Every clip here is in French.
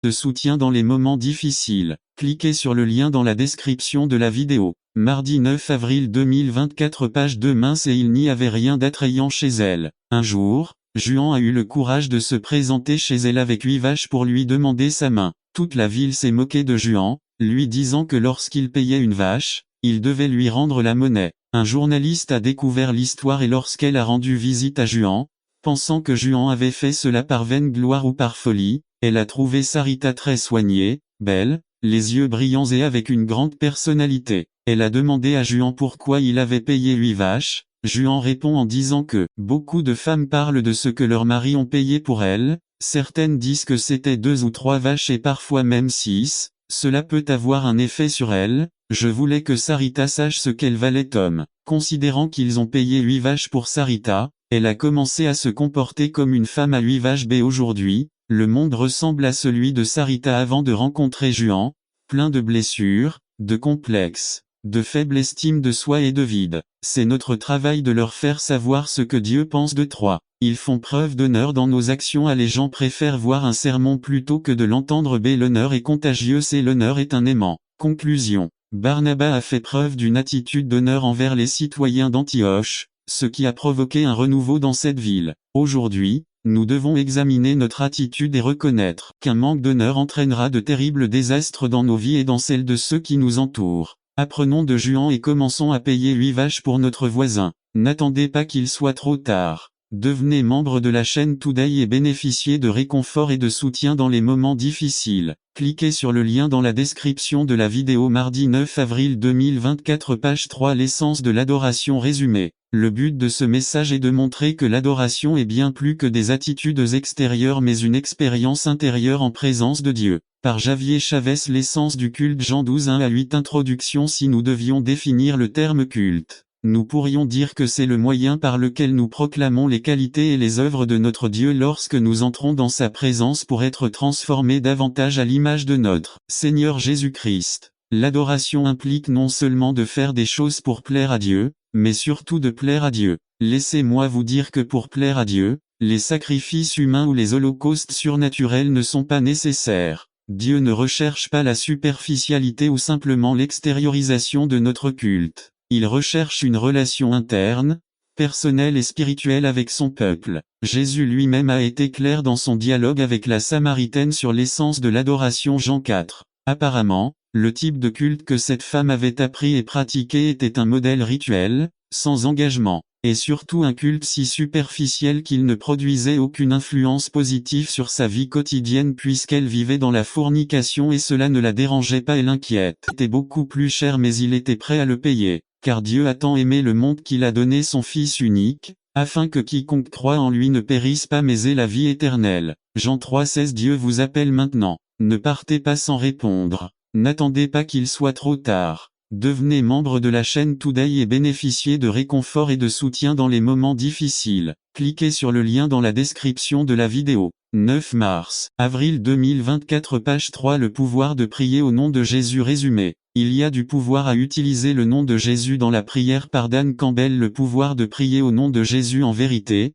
de soutien dans les moments difficiles. Cliquez sur le lien dans la description de la vidéo. Mardi 9 avril 2024 page 2 mince et il n'y avait rien d'attrayant chez elle. Un jour, Juan a eu le courage de se présenter chez elle avec 8 vaches pour lui demander sa main. Toute la ville s'est moquée de Juan, lui disant que lorsqu'il payait une vache, il devait lui rendre la monnaie. Un journaliste a découvert l'histoire et lorsqu'elle a rendu visite à Juan, pensant que Juan avait fait cela par vaine gloire ou par folie, elle a trouvé Sarita très soignée, belle, les yeux brillants et avec une grande personnalité. Elle a demandé à Juan pourquoi il avait payé 8 vaches. Juan répond en disant que beaucoup de femmes parlent de ce que leurs maris ont payé pour elles, certaines disent que c'était 2 ou 3 vaches et parfois même 6, cela peut avoir un effet sur elles, je voulais que Sarita sache ce qu'elle valait Tom. Considérant qu'ils ont payé 8 vaches pour Sarita, elle a commencé à se comporter comme une femme à 8 vaches B aujourd'hui, le monde ressemble à celui de Sarita avant de rencontrer Juan, plein de blessures, de complexes, de faible estime de soi et de vide. C'est notre travail de leur faire savoir ce que Dieu pense de 3. Ils font preuve d'honneur dans nos actions les gens préfèrent voir un sermon plutôt que de l'entendre B. L'honneur est contagieux et l'honneur est un aimant. Conclusion. Barnabas a fait preuve d'une attitude d'honneur envers les citoyens d'Antioche, ce qui a provoqué un renouveau dans cette ville. Aujourd'hui, nous devons examiner notre attitude et reconnaître qu'un manque d'honneur entraînera de terribles désastres dans nos vies et dans celles de ceux qui nous entourent. Apprenons de Juan et commençons à payer 8 vaches pour notre voisin. N'attendez pas qu'il soit trop tard. Devenez membre de la chaîne Today et bénéficiez de réconfort et de soutien dans les moments difficiles. Cliquez sur le lien dans la description de la vidéo mardi 9 avril 2024 page 3 l'essence de l'adoration résumée. Le but de ce message est de montrer que l'adoration est bien plus que des attitudes extérieures mais une expérience intérieure en présence de Dieu. Par Javier Chavez l'essence du culte Jean 12 1 à 8 Introduction. Si nous devions définir le terme culte, nous pourrions dire que c'est le moyen par lequel nous proclamons les qualités et les œuvres de notre Dieu lorsque nous entrons dans sa présence pour être transformés davantage à l'image de notre Seigneur Jésus-Christ. L'adoration implique non seulement de faire des choses pour plaire à Dieu, mais surtout de plaire à Dieu. Laissez-moi vous dire que pour plaire à Dieu, les sacrifices humains ou les holocaustes surnaturels ne sont pas nécessaires. Dieu ne recherche pas la superficialité ou simplement l'extériorisation de notre culte. Il recherche une relation interne, personnelle et spirituelle avec son peuple. Jésus lui-même a été clair dans son dialogue avec la Samaritaine sur l'essence de l'adoration Jean 4. Apparemment, le type de culte que cette femme avait appris et pratiqué était un modèle rituel, sans engagement, et surtout un culte si superficiel qu'il ne produisait aucune influence positive sur sa vie quotidienne puisqu'elle vivait dans la fornication et cela ne la dérangeait pas et l'inquiète. C'était beaucoup plus cher mais il était prêt à le payer, car Dieu a tant aimé le monde qu'il a donné son Fils unique, afin que quiconque croit en lui ne périsse pas mais ait la vie éternelle. Jean 3,16 Dieu vous appelle maintenant. Ne partez pas sans répondre. N'attendez pas qu'il soit trop tard. Devenez membre de la chaîne Today et bénéficiez de réconfort et de soutien dans les moments difficiles. Cliquez sur le lien dans la description de la vidéo. 9 mars, avril 2024 page 3 Le pouvoir de prier au nom de Jésus résumé. Il y a du pouvoir à utiliser le nom de Jésus dans la prière par Dan Campbell. Le pouvoir de prier au nom de Jésus en vérité,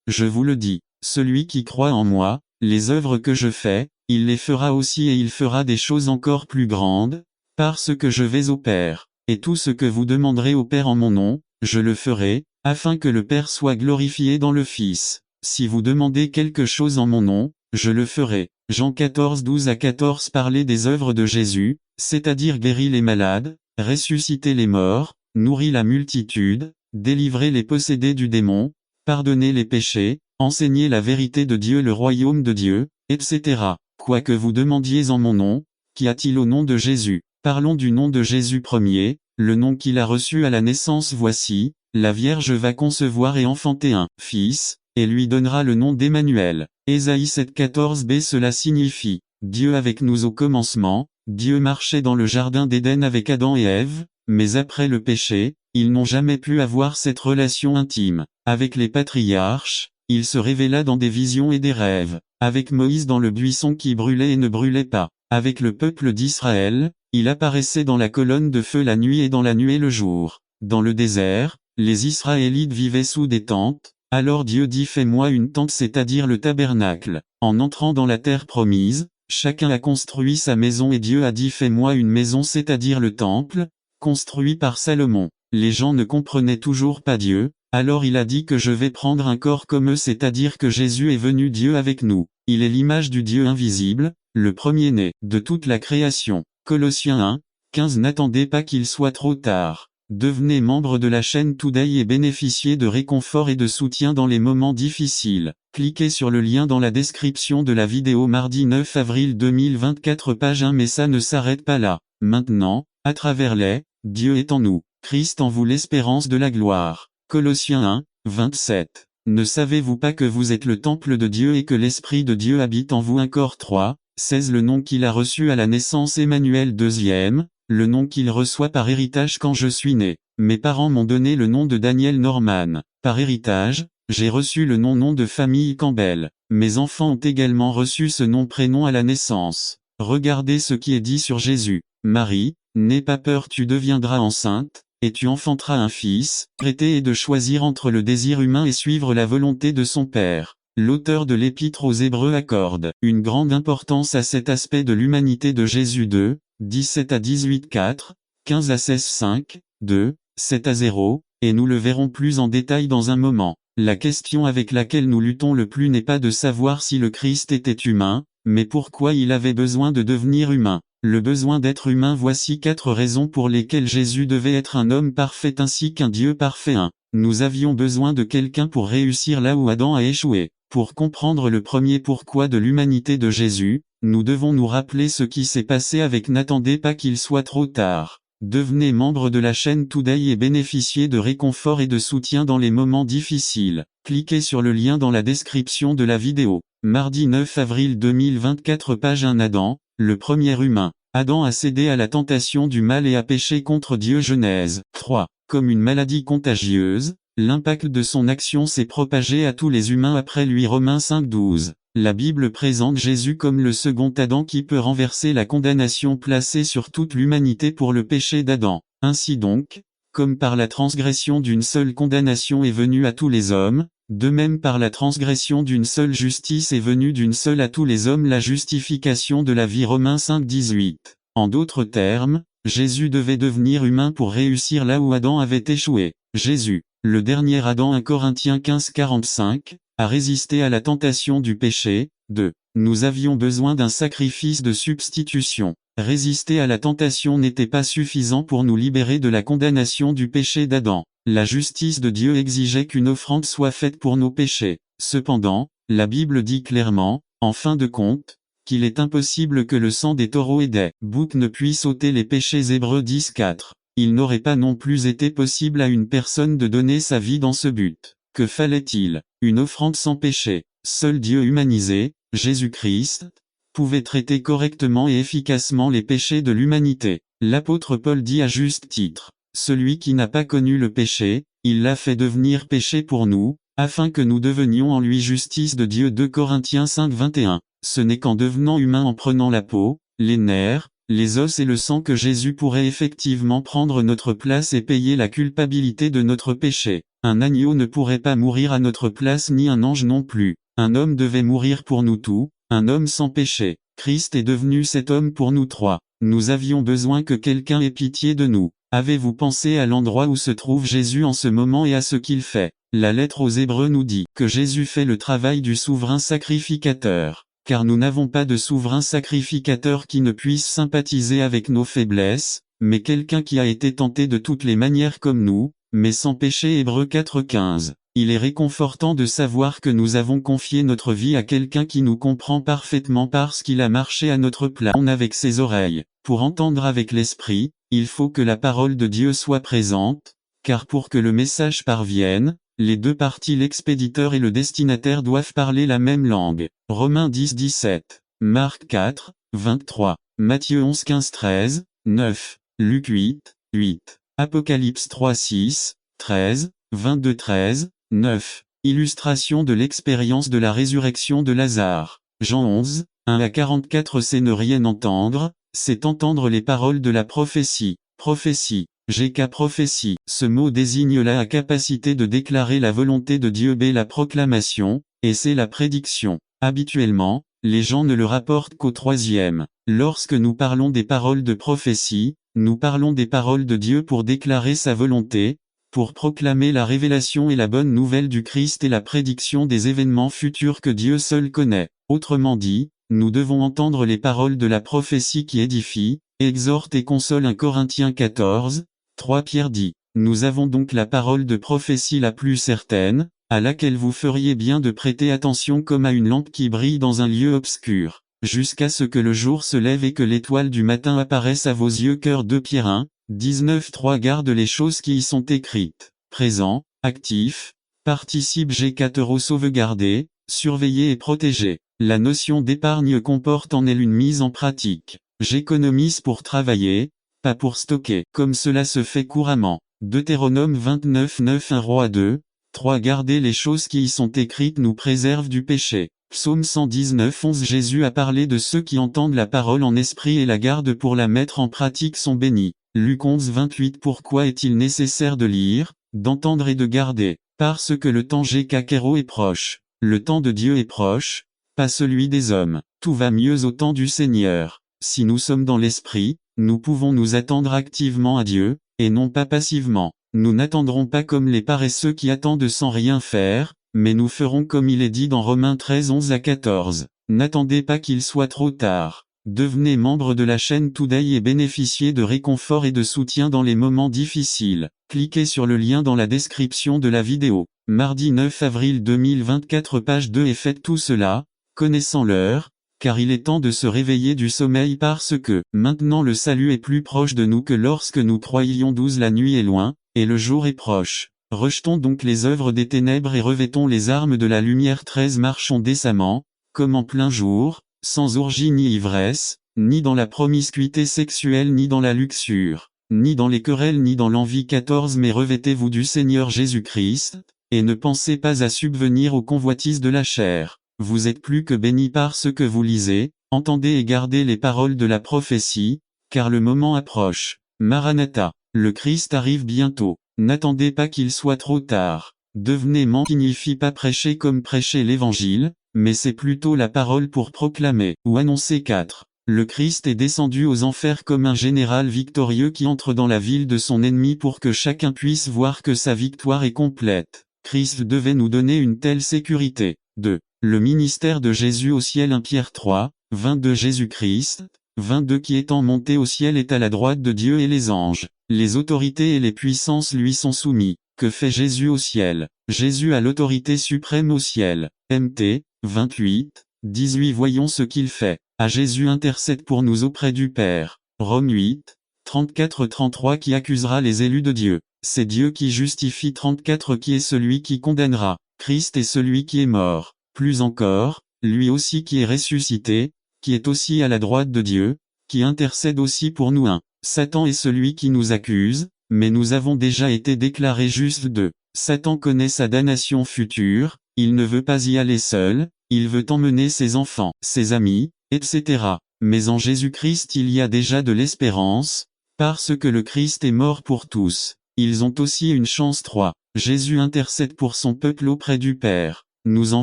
je vous le dis, celui qui croit en moi, les œuvres que je fais, il les fera aussi et il fera des choses encore plus grandes, parce que je vais au Père. Et tout ce que vous demanderez au Père en mon nom, je le ferai, afin que le Père soit glorifié dans le Fils. Si vous demandez quelque chose en mon nom, je le ferai. Jean 14 12 à 14 Parler des œuvres de Jésus, c'est-à-dire guérir les malades, ressusciter les morts, nourrir la multitude, délivrer les possédés du démon, pardonner les péchés, enseigner la vérité de Dieu, le royaume de Dieu, etc. Quoi que vous demandiez en mon nom, qu'y a-t-il au nom de Jésus? Parlons du nom de Jésus premier, le nom qu'il a reçu à la naissance. Voici, la Vierge va concevoir et enfanter un fils, et lui donnera le nom d'Emmanuel. Ésaïe 7,14b Cela signifie, Dieu avec nous au commencement, Dieu marchait dans le jardin d'Éden avec Adam et Ève, mais après le péché, ils n'ont jamais pu avoir cette relation intime. Avec les patriarches, il se révéla dans des visions et des rêves. Avec Moïse dans le buisson qui brûlait et ne brûlait pas. Avec le peuple d'Israël, il apparaissait dans la colonne de feu la nuit et dans la nuée le jour. Dans le désert, les Israélites vivaient sous des tentes, alors Dieu dit Fais-moi une tente, c'est-à-dire le tabernacle. En entrant dans la terre promise, Chacun a construit sa maison et Dieu a dit fais-moi une maison, c'est-à-dire le temple, construit par Salomon. Les gens ne comprenaient toujours pas Dieu, alors il a dit que je vais prendre un corps comme eux, c'est-à-dire que Jésus est venu Dieu avec nous. Il est l'image du Dieu invisible, le premier-né de toute la création. Colossiens 1, 15. N'attendez pas qu'il soit trop tard. Devenez membre de la chaîne Today et bénéficiez de réconfort et de soutien dans les moments difficiles. Cliquez sur le lien dans la description de la vidéo. Mardi 9 avril 2024 page 1. Mais ça ne s'arrête pas là. Maintenant, à travers les, Dieu est en nous, Christ en vous l'espérance de la gloire. Colossiens 1, 27. Ne savez-vous pas que vous êtes le temple de Dieu et que l'Esprit de Dieu habite en vous? 1 Cor 3, 16. Le nom qu'il a reçu à la naissance. Emmanuel 2e, le nom qu'il reçoit par héritage quand je suis né. Mes parents m'ont donné le nom de Daniel Norman. Par héritage, j'ai reçu le nom de famille Campbell. Mes enfants ont également reçu ce nom-prénom à la naissance. Regardez ce qui est dit sur Jésus. Marie, n'aie pas peur, tu deviendras enceinte, et tu enfanteras un fils. Traiter est de choisir entre le désir humain et suivre la volonté de son Père. L'auteur de l'Épître aux Hébreux accorde une grande importance à cet aspect de l'humanité de Jésus. 2, 17 à 18 4, 15 à 16 5, 2, 7 à 0, et nous le verrons plus en détail dans un moment. La question avec laquelle nous luttons le plus n'est pas de savoir si le Christ était humain, mais pourquoi il avait besoin de devenir humain. Le besoin d'être humain. Voici 4 raisons pour lesquelles Jésus devait être un homme parfait ainsi qu'un Dieu parfait. 1. Nous avions besoin de quelqu'un pour réussir là où Adam a échoué. Pour comprendre le premier pourquoi de l'humanité de Jésus, nous devons nous rappeler ce qui s'est passé avec N'attendez pas qu'il soit trop tard. Devenez membre de la chaîne Today et bénéficiez de réconfort et de soutien dans les moments difficiles. Cliquez sur le lien dans la description de la vidéo. Mardi 9 avril 2024 page 1. Adam, le premier humain. Adam a cédé à la tentation du mal et a péché contre Dieu. Genèse 3. Comme une maladie contagieuse, l'impact de son action s'est propagé à tous les humains après lui. Romains 5, 12. La Bible présente Jésus comme le second Adam qui peut renverser la condamnation placée sur toute l'humanité pour le péché d'Adam. Ainsi donc, comme par la transgression d'une seule condamnation est venue à tous les hommes, de même par la transgression d'une seule justice est venue d'une seule à tous les hommes la justification de la vie. Romains 5, 18. En d'autres termes, Jésus devait devenir humain pour réussir là où Adam avait échoué. Jésus, le dernier Adam. 1 Corinthiens 15, 45, a résisté à la tentation du péché. 2. Nous avions besoin d'un sacrifice de substitution. Résister à la tentation n'était pas suffisant pour nous libérer de la condamnation du péché d'Adam. La justice de Dieu exigeait qu'une offrande soit faite pour nos péchés. Cependant, la Bible dit clairement, en fin de compte, qu'il est impossible que le sang des taureaux et des boucs ne puisse ôter les péchés. Hébreux 10, 4. Il n'aurait pas non plus été possible à une personne de donner sa vie dans ce but. Que fallait-il? Une offrande sans péché. Seul Dieu humanisé, Jésus-Christ, pouvait traiter correctement et efficacement les péchés de l'humanité. L'apôtre Paul dit à juste titre, celui qui n'a pas connu le péché, il l'a fait devenir péché pour nous, afin que nous devenions en lui justice de Dieu. 2 Corinthiens 5, 21. Ce n'est qu'en devenant humain, en prenant la peau, les nerfs, les os et le sang, que Jésus pourrait effectivement prendre notre place et payer la culpabilité de notre péché. Un agneau ne pourrait pas mourir à notre place, ni un ange non plus. Un homme devait mourir pour nous tous, un homme sans péché. Christ est devenu cet homme pour nous trois. Nous avions besoin que quelqu'un ait pitié de nous. Avez-vous pensé à l'endroit où se trouve Jésus en ce moment et à ce qu'il fait? La lettre aux Hébreux nous dit que Jésus fait le travail du souverain sacrificateur. Car nous n'avons pas de souverain sacrificateur qui ne puisse sympathiser avec nos faiblesses, mais quelqu'un qui a été tenté de toutes les manières comme nous, mais sans péché. Hébreux 4:15. Il est réconfortant de savoir que nous avons confié notre vie à quelqu'un qui nous comprend parfaitement parce qu'il a marché à notre place avec ses oreilles. Pour entendre avec l'esprit, il faut que la parole de Dieu soit présente, car pour que le message parvienne, les deux parties, l'expéditeur et le destinataire, doivent parler la même langue. Romains 10, 17. Marc 4, 23. Matthieu 11, 15, 13, 9. Luc 8, 8. Apocalypse 3, 6, 13, 22, 13, 9. Illustration de l'expérience de la résurrection de Lazare. Jean 11, 1 à 44. C'est ne rien entendre, c'est entendre les paroles de la prophétie. Prophétie. GK prophétie. Ce mot désigne la capacité de déclarer la volonté de Dieu. B. La proclamation, et c'est la prédiction. Habituellement, les gens ne le rapportent qu'au troisième. Lorsque nous parlons des paroles de prophétie, nous parlons des paroles de Dieu pour déclarer sa volonté, pour proclamer la révélation et la bonne nouvelle du Christ et la prédiction des événements futurs que Dieu seul connaît. Autrement dit, nous devons entendre les paroles de la prophétie qui édifient, exhortent et consolent. 1 Corinthiens 14, 3 Pierre dit, « Nous avons donc la parole de prophétie la plus certaine, à laquelle vous feriez bien de prêter attention comme à une lampe qui brille dans un lieu obscur, jusqu'à ce que le jour se lève et que l'étoile du matin apparaisse à vos yeux. » Cœur 2 Pierre 1, 19-3 Garde les choses qui y sont écrites. Présent, actif, participe G4 sauvegarder, surveiller et protéger. La notion d'épargne comporte en elle une mise en pratique. J'économise pour travailler, pas pour stocker, comme cela se fait couramment. Deutéronome 29-9 1 Roi 2, 3 Garder les choses qui y sont écrites nous préserve du péché. Psaume 119-11 Jésus a parlé de ceux qui entendent la parole en esprit et la gardent pour la mettre en pratique sont bénis. Luc 11-28 Pourquoi est-il nécessaire de lire, d'entendre et de garder? Parce que le temps G4 est proche. Le temps de Dieu est proche, pas celui des hommes. Tout va mieux au temps du Seigneur. Si nous sommes dans l'esprit, nous pouvons nous attendre activement à Dieu, et non pas passivement. Nous n'attendrons pas comme les paresseux qui attendent sans rien faire, mais nous ferons comme il est dit dans Romains 13-11-14. N'attendez pas qu'il soit trop tard. Devenez membre de la chaîne Today et bénéficiez de réconfort et de soutien dans les moments difficiles. Cliquez sur le lien dans la description de la vidéo. Mardi 9 avril 2024 page 2 et faites tout cela, connaissant l'heure, car il est temps de se réveiller du sommeil parce que, maintenant le salut est plus proche de nous que lorsque nous croyions. 12 La nuit est loin, et le jour est proche. Rejetons donc les œuvres des ténèbres et revêtons les armes de la lumière. 13 Marchons décemment, comme en plein jour, sans orgie ni ivresse, ni dans la promiscuité sexuelle ni dans la luxure, ni dans les querelles ni dans l'envie. 14 Mais revêtez-vous du Seigneur Jésus-Christ, et ne pensez pas à subvenir aux convoitises de la chair. Vous êtes plus que bénis par ce que vous lisez, entendez et gardez les paroles de la prophétie, car le moment approche. Maranatha, le Christ arrive bientôt. N'attendez pas qu'il soit trop tard. Devenez signifie pas prêcher comme prêcher l'évangile, mais c'est plutôt la parole pour proclamer ou annoncer. 4. Le Christ est descendu aux enfers comme un général victorieux qui entre dans la ville de son ennemi pour que chacun puisse voir que sa victoire est complète. Christ devait nous donner une telle sécurité. 2. Le ministère de Jésus au ciel. 1 Pierre 3, 22 Jésus-Christ, 22 qui étant monté au ciel est à la droite de Dieu et les anges, les autorités et les puissances lui sont soumis. Que fait Jésus au ciel? Jésus a l'autorité suprême au ciel. Mt. 28, 18 Voyons ce qu'il fait. À Jésus intercède pour nous auprès du Père. Rome 8, 34-33 Qui accusera les élus de Dieu? C'est Dieu qui justifie. 34 Qui est celui qui condamnera? Christ est celui qui est mort. Plus encore, lui aussi qui est ressuscité, qui est aussi à la droite de Dieu, qui intercède aussi pour nous. 1. Satan est celui qui nous accuse, mais nous avons déjà été déclarés justes. 2. Satan connaît sa damnation future, il ne veut pas y aller seul, il veut emmener ses enfants, ses amis, etc. Mais en Jésus-Christ il y a déjà de l'espérance, parce que le Christ est mort pour tous. Ils ont aussi une chance. 3. Jésus intercède pour son peuple auprès du Père. Nous en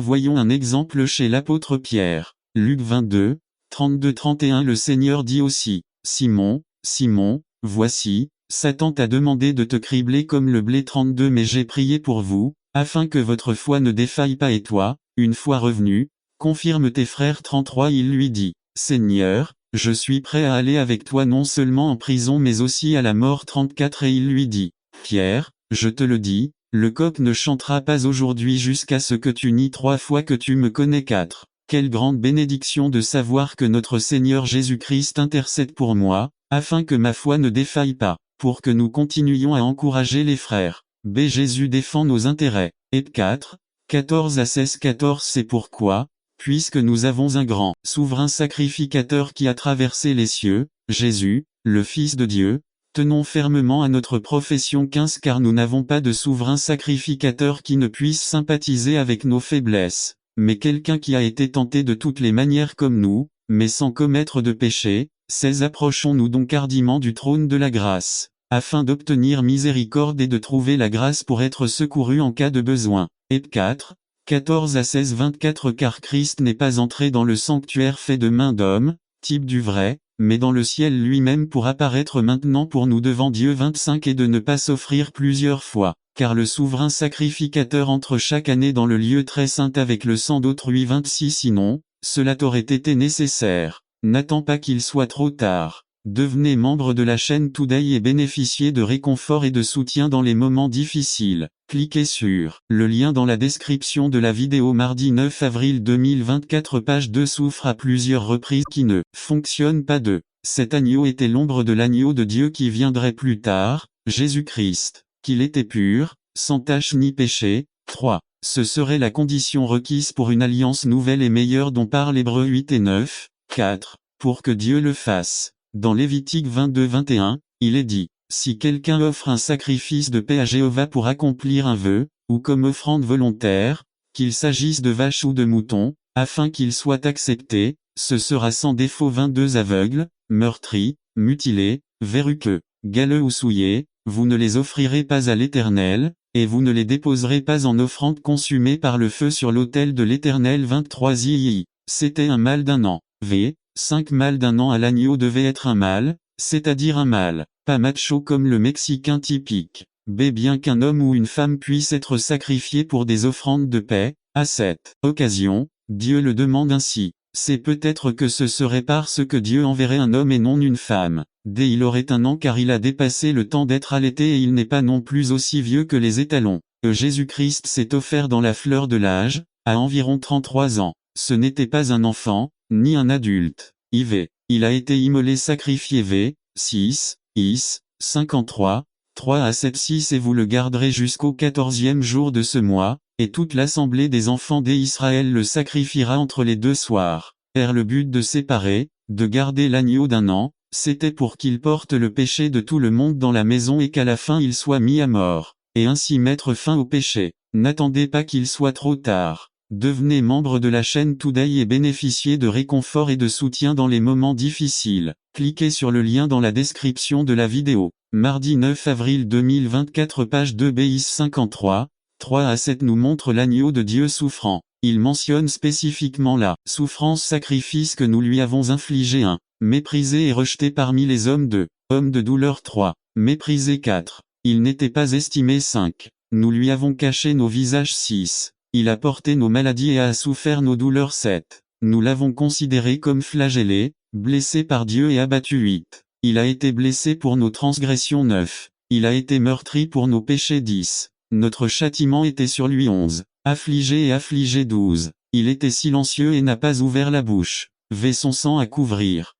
voyons un exemple chez l'apôtre Pierre. Luc 22, 32-31 Le Seigneur dit aussi, Simon, Simon, voici, Satan t'a demandé de te cribler comme le blé. 32 Mais j'ai prié pour vous, afin que votre foi ne défaille pas et toi, une fois revenu, confirme tes frères. 33 Il lui dit, Seigneur, je suis prêt à aller avec toi non seulement en prison mais aussi à la mort. 34 Et il lui dit, Pierre, je te le dis, le coq ne chantera pas aujourd'hui jusqu'à ce que tu nies 3 fois que tu me connais. 4. Quelle grande bénédiction de savoir que notre Seigneur Jésus-Christ intercède pour moi, afin que ma foi ne défaille pas, pour que nous continuions à encourager les frères. B. Jésus défend nos intérêts. Et 4, 14-16 14 C'est pourquoi, puisque nous avons un grand, souverain sacrificateur qui a traversé les cieux, Jésus, le Fils de Dieu, tenons fermement à notre profession. 15 Car nous n'avons pas de souverain sacrificateur qui ne puisse sympathiser avec nos faiblesses, mais quelqu'un qui a été tenté de toutes les manières comme nous, mais sans commettre de péché. 16 Approchons-nous donc hardiment du trône de la grâce, afin d'obtenir miséricorde et de trouver la grâce pour être secourus en cas de besoin. Et 4, 14 à 16 24 Car Christ n'est pas entré dans le sanctuaire fait de main d'homme, type du vrai, mais dans le ciel lui-même pour apparaître maintenant pour nous devant Dieu 25 et de ne pas s'offrir plusieurs fois, car le souverain sacrificateur entre chaque année dans le lieu très saint avec le sang d'autrui 26 sinon, cela t'aurait été nécessaire. N'attends pas qu'il soit trop tard. Devenez membre de la chaîne Today et bénéficiez de réconfort et de soutien dans les moments difficiles. Cliquez sur le lien dans la description de la vidéo. Mardi 9 avril 2024 page 2 Souffre à plusieurs reprises qui ne fonctionne pas. Cet agneau était l'ombre de l'agneau de Dieu qui viendrait plus tard, Jésus-Christ, qu'il était pur, sans tache ni péché. 3. Ce serait la condition requise pour une alliance nouvelle et meilleure dont parle Hébreux 8 et 9. 4. Pour que Dieu le fasse. Dans Lévitique 22-21, il est dit, si quelqu'un offre un sacrifice de paix à Jéhovah pour accomplir un vœu, ou comme offrande volontaire, qu'il s'agisse de vaches ou de moutons, afin qu'il soit accepté, ce sera sans défaut 22 aveugles, meurtris, mutilés, verruqueux, galeux ou souillés, vous ne les offrirez pas à l'Éternel, et vous ne les déposerez pas en offrande consumée par le feu sur l'autel de l'Éternel 23 II. C'était un mâle d'un an. 5 mâles d'un an à l'agneau devait être un mâle, c'est-à-dire un mâle, pas macho comme le Mexicain typique. Bien qu'un homme ou une femme puisse être sacrifié pour des offrandes de paix, à cette occasion, Dieu le demande ainsi. C'est peut-être que ce serait parce que Dieu enverrait un homme et non une femme. Il aurait un an car il a dépassé le temps d'être allaité et il n'est pas non plus aussi vieux que les étalons. Jésus-Christ s'est offert dans la fleur de l'âge, à environ 33 ans. Ce n'était pas un enfant, ni un adulte. Il a été immolé sacrifié 6, 53, 3 à 7 6 et vous le garderez jusqu'au 14e jour de ce mois, et toute l'assemblée des enfants d'Israël le sacrifiera entre les deux soirs. Le but de séparer, de garder l'agneau d'un an, c'était pour qu'il porte le péché de tout le monde dans la maison et qu'à la fin il soit mis à mort, et ainsi mettre fin au péché. N'attendez pas qu'il soit trop tard. Devenez membre de la chaîne Today et bénéficiez de réconfort et de soutien dans les moments difficiles. Cliquez sur le lien dans la description de la vidéo. Mardi 9 avril 2024 page 2 BIS 53, 3 à 7 nous montre l'agneau de Dieu souffrant. Il mentionne spécifiquement la souffrance sacrifice que nous lui avons infligé 1. Méprisé et rejeté parmi les hommes 2. Homme de douleur 3. Méprisé 4. Il n'était pas estimé 5. Nous lui avons caché nos visages 6. Il a porté nos maladies et a souffert nos douleurs 7. Nous l'avons considéré comme flagellé, blessé par Dieu et abattu 8. Il a été blessé pour nos transgressions 9. Il a été meurtri pour nos péchés 10. Notre châtiment était sur lui 11. Affligé 12. Il était silencieux et n'a pas ouvert la bouche. Son sang à couvrir.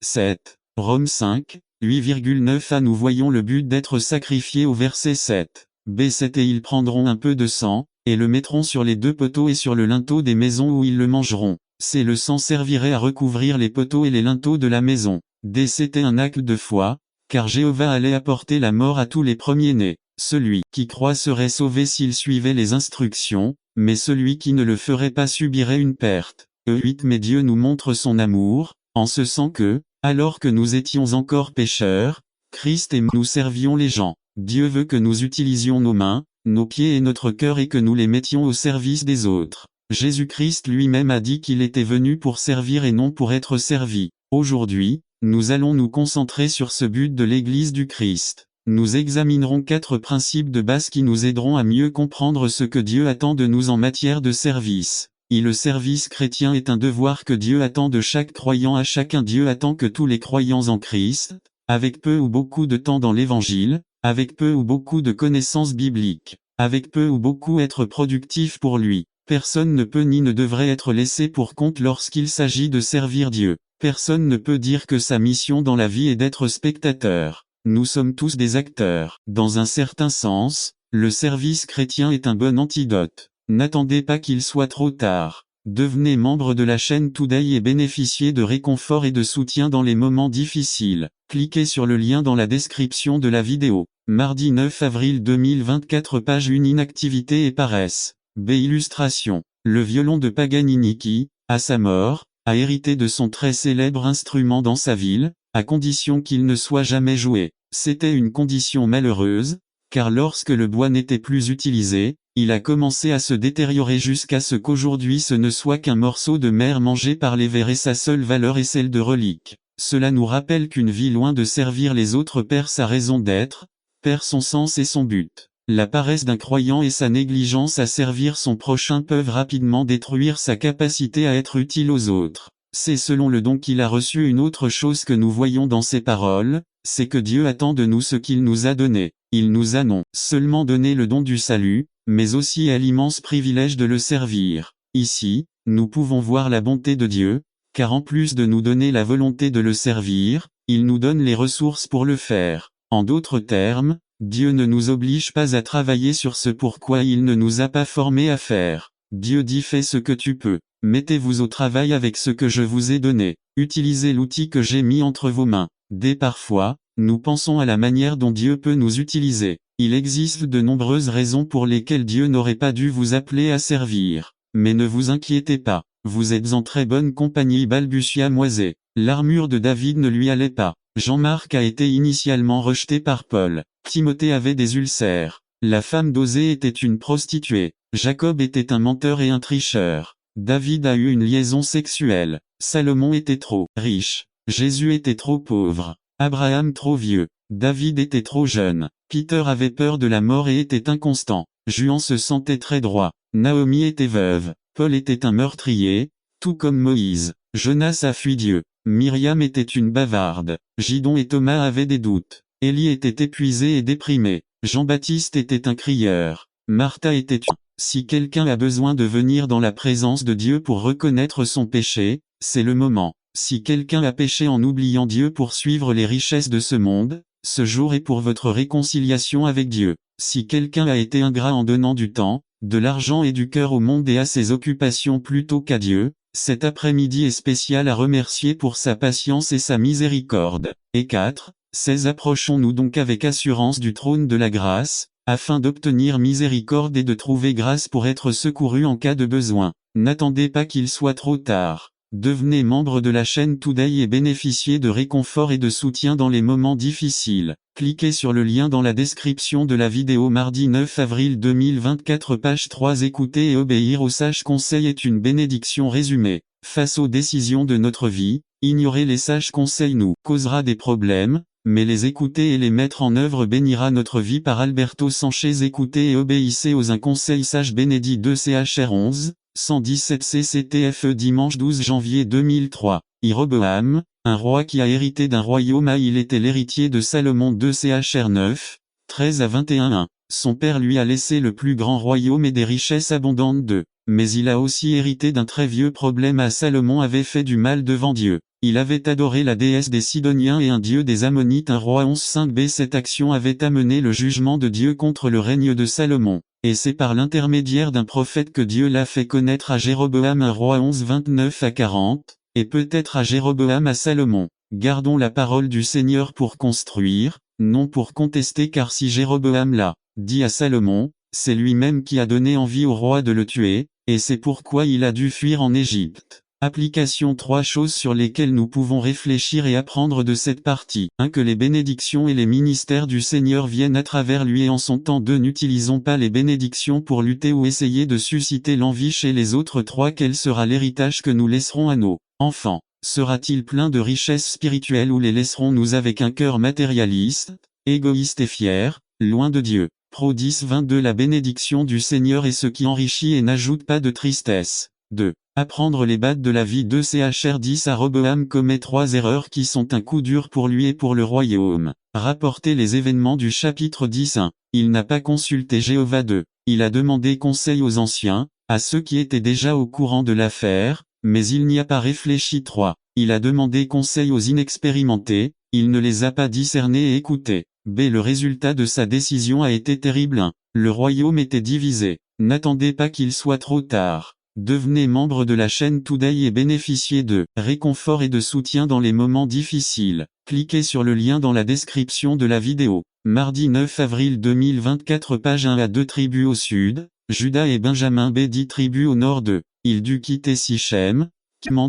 7. Romains 5, 8,9 Nous voyons le but d'être sacrifié au verset 7. 7 Et ils prendront un peu de sang, et le mettront sur les 2 poteaux et sur le linteau des maisons où ils le mangeront. Le sang servirait à recouvrir les poteaux et les linteaux de la maison. C'était un acte de foi, car Jéhovah allait apporter la mort à tous les premiers-nés. Celui qui croit serait sauvé s'il suivait les instructions, mais celui qui ne le ferait pas subirait une perte. 8 Mais Dieu nous montre son amour, en ce sens que, alors que nous étions encore pécheurs, Christ et nous servions les gens. Dieu veut que nous utilisions nos mains, nos pieds et notre cœur et que nous les mettions au service des autres. Jésus-Christ lui-même a dit qu'il était venu pour servir et non pour être servi. Aujourd'hui, nous allons nous concentrer sur ce but de l'Église du Christ. Nous examinerons 4 principes de base qui nous aideront à mieux comprendre ce que Dieu attend de nous en matière de service. Le service chrétien est un devoir que Dieu attend de chaque croyant à chacun. Dieu attend que tous les croyants en Christ, avec peu ou beaucoup de temps dans l'Évangile, avec peu ou beaucoup de connaissances bibliques, avec peu ou beaucoup être productif pour lui. Personne ne peut ni ne devrait être laissé pour compte lorsqu'il s'agit de servir Dieu. Personne ne peut dire que sa mission dans la vie est d'être spectateur. Nous sommes tous des acteurs. Dans un certain sens, le service chrétien est un bon antidote. N'attendez pas qu'il soit trop tard. Devenez membre de la chaîne Today et bénéficiez de réconfort et de soutien dans les moments difficiles. Cliquez sur le lien dans la description de la vidéo. Mardi 9 avril 2024 page 1 Inactivité et paresse. Illustration. Le violon de Paganini qui, à sa mort, a hérité de son très célèbre instrument dans sa ville, à condition qu'il ne soit jamais joué. C'était une condition malheureuse, car lorsque le bois n'était plus utilisé, il a commencé à se détériorer jusqu'à ce qu'aujourd'hui ce ne soit qu'un morceau de mer mangé par les vers et sa seule valeur est celle de relique. Cela nous rappelle qu'une vie loin de servir les autres perd sa raison d'être, perd son sens et son but. La paresse d'un croyant et sa négligence à servir son prochain peuvent rapidement détruire sa capacité à être utile aux autres. C'est selon le don qu'il a reçu une autre chose que nous voyons dans ces paroles, c'est que Dieu attend de nous ce qu'il nous a donné. Il nous a non seulement donné le don du salut, mais aussi a l'immense privilège de le servir. Ici, nous pouvons voir la bonté de Dieu, car en plus de nous donner la volonté de le servir, il nous donne les ressources pour le faire. En d'autres termes, Dieu ne nous oblige pas à travailler sur ce pourquoi il ne nous a pas formés à faire. Dieu dit fais ce que tu peux. Mettez-vous au travail avec ce que je vous ai donné. Utilisez l'outil que j'ai mis entre vos mains. Dès parfois, nous pensons à la manière dont Dieu peut nous utiliser. Il existe de nombreuses raisons pour lesquelles Dieu n'aurait pas dû vous appeler à servir. Mais ne vous inquiétez pas, vous êtes en très bonne compagnie, balbutia Moisé. L'armure de David ne lui allait pas. Jean-Marc a été initialement rejeté par Paul. Timothée avait des ulcères. La femme d'Osée était une prostituée. Jacob était un menteur et un tricheur. David a eu une liaison sexuelle. Salomon était trop riche. Jésus était trop pauvre. Abraham trop vieux. David était trop jeune. Peter avait peur de la mort et était inconstant. Juan se sentait très droit. Naomi était veuve. Paul était un meurtrier, tout comme Moïse. Jonas a fui Dieu. Myriam était une bavarde. Gidon et Thomas avaient des doutes. Élie était épuisé et déprimé. Jean-Baptiste était un crieur. Martha était une. Si quelqu'un a besoin de venir dans la présence de Dieu pour reconnaître son péché, c'est le moment. Si quelqu'un a péché en oubliant Dieu pour suivre les richesses de ce monde, ce jour est pour votre réconciliation avec Dieu. Si quelqu'un a été ingrat en donnant du temps, de l'argent et du cœur au monde et à ses occupations plutôt qu'à Dieu, cet après-midi est spécial à remercier pour sa patience et sa miséricorde. Et 4. 16 Approchons-nous donc avec assurance du trône de la grâce, afin d'obtenir miséricorde et de trouver grâce pour être secouru en cas de besoin. N'attendez pas qu'il soit trop tard. Devenez membre de la chaîne Today et bénéficiez de réconfort et de soutien dans les moments difficiles. Cliquez sur le lien dans la description de la vidéo. Mardi 9 avril 2024 page 3. Écouter et obéir aux sages conseils est une bénédiction. Résumé. Face aux décisions de notre vie, ignorer les sages conseils nous causera des problèmes, mais les écouter et les mettre en œuvre bénira notre vie. Par Alberto Sanchez. Écoutez et obéissez aux un conseil sage. Bénédit 2 CHR 11. 117 CCTFE. Dimanche 12 janvier 2003. Jéroboam, un roi qui a hérité d'un royaume. Il était l'héritier de Salomon 2 CHR 9, 13 à 21. Son père lui a laissé le plus grand royaume et des richesses abondantes mais il a aussi hérité d'un très vieux problème. Salomon avait fait du mal devant Dieu. Il avait adoré la déesse des Sidoniens et un dieu des Ammonites. 1 Roi 11:5b. Cette action avait amené le jugement de Dieu contre le règne de Salomon. Et c'est par l'intermédiaire d'un prophète que Dieu l'a fait connaître à Jéroboam. 1 Roi 11:29 à 40, et peut-être à Jéroboam à Salomon. Gardons la parole du Seigneur pour construire, non pour contester, car si Jéroboam l'a dit à Salomon, c'est lui-même qui a donné envie au roi de le tuer, et c'est pourquoi il a dû fuir en Égypte. Application. 3 choses sur lesquelles nous pouvons réfléchir et apprendre de cette partie. 1. Que les bénédictions et les ministères du Seigneur viennent à travers lui et en son temps. 2. N'utilisons pas les bénédictions pour lutter ou essayer de susciter l'envie chez les autres. 3. Quel sera l'héritage que nous laisserons à nos enfants? Sera-t-il plein de richesses spirituelles ou les laisserons-nous avec un cœur matérialiste, égoïste et fier, loin de Dieu? Pro 10:22. La bénédiction du Seigneur est ce qui enrichit et n'ajoute pas de tristesse. 2. Apprendre les bases de la vie. 2 CHR 10. Jéroboam commet 3 erreurs qui sont un coup dur pour lui et pour le royaume. Rapporter les événements du chapitre 10. 1. Il n'a pas consulté Jéhovah. 2. Il a demandé conseil aux anciens, à ceux qui étaient déjà au courant de l'affaire, mais il n'y a pas réfléchi. 3. Il a demandé conseil aux inexpérimentés, il ne les a pas discernés et écoutés. B. Le résultat de sa décision a été terrible. 1. Le royaume était divisé. N'attendez pas qu'il soit trop tard. Devenez membre de la chaîne Today et bénéficiez de réconfort et de soutien dans les moments difficiles. Cliquez sur le lien dans la description de la vidéo. Mardi 9 avril 2024 page 1 à 2 tribus au sud, Juda et Benjamin. B. 10 tribus au nord. 2. Il dut quitter Sichem,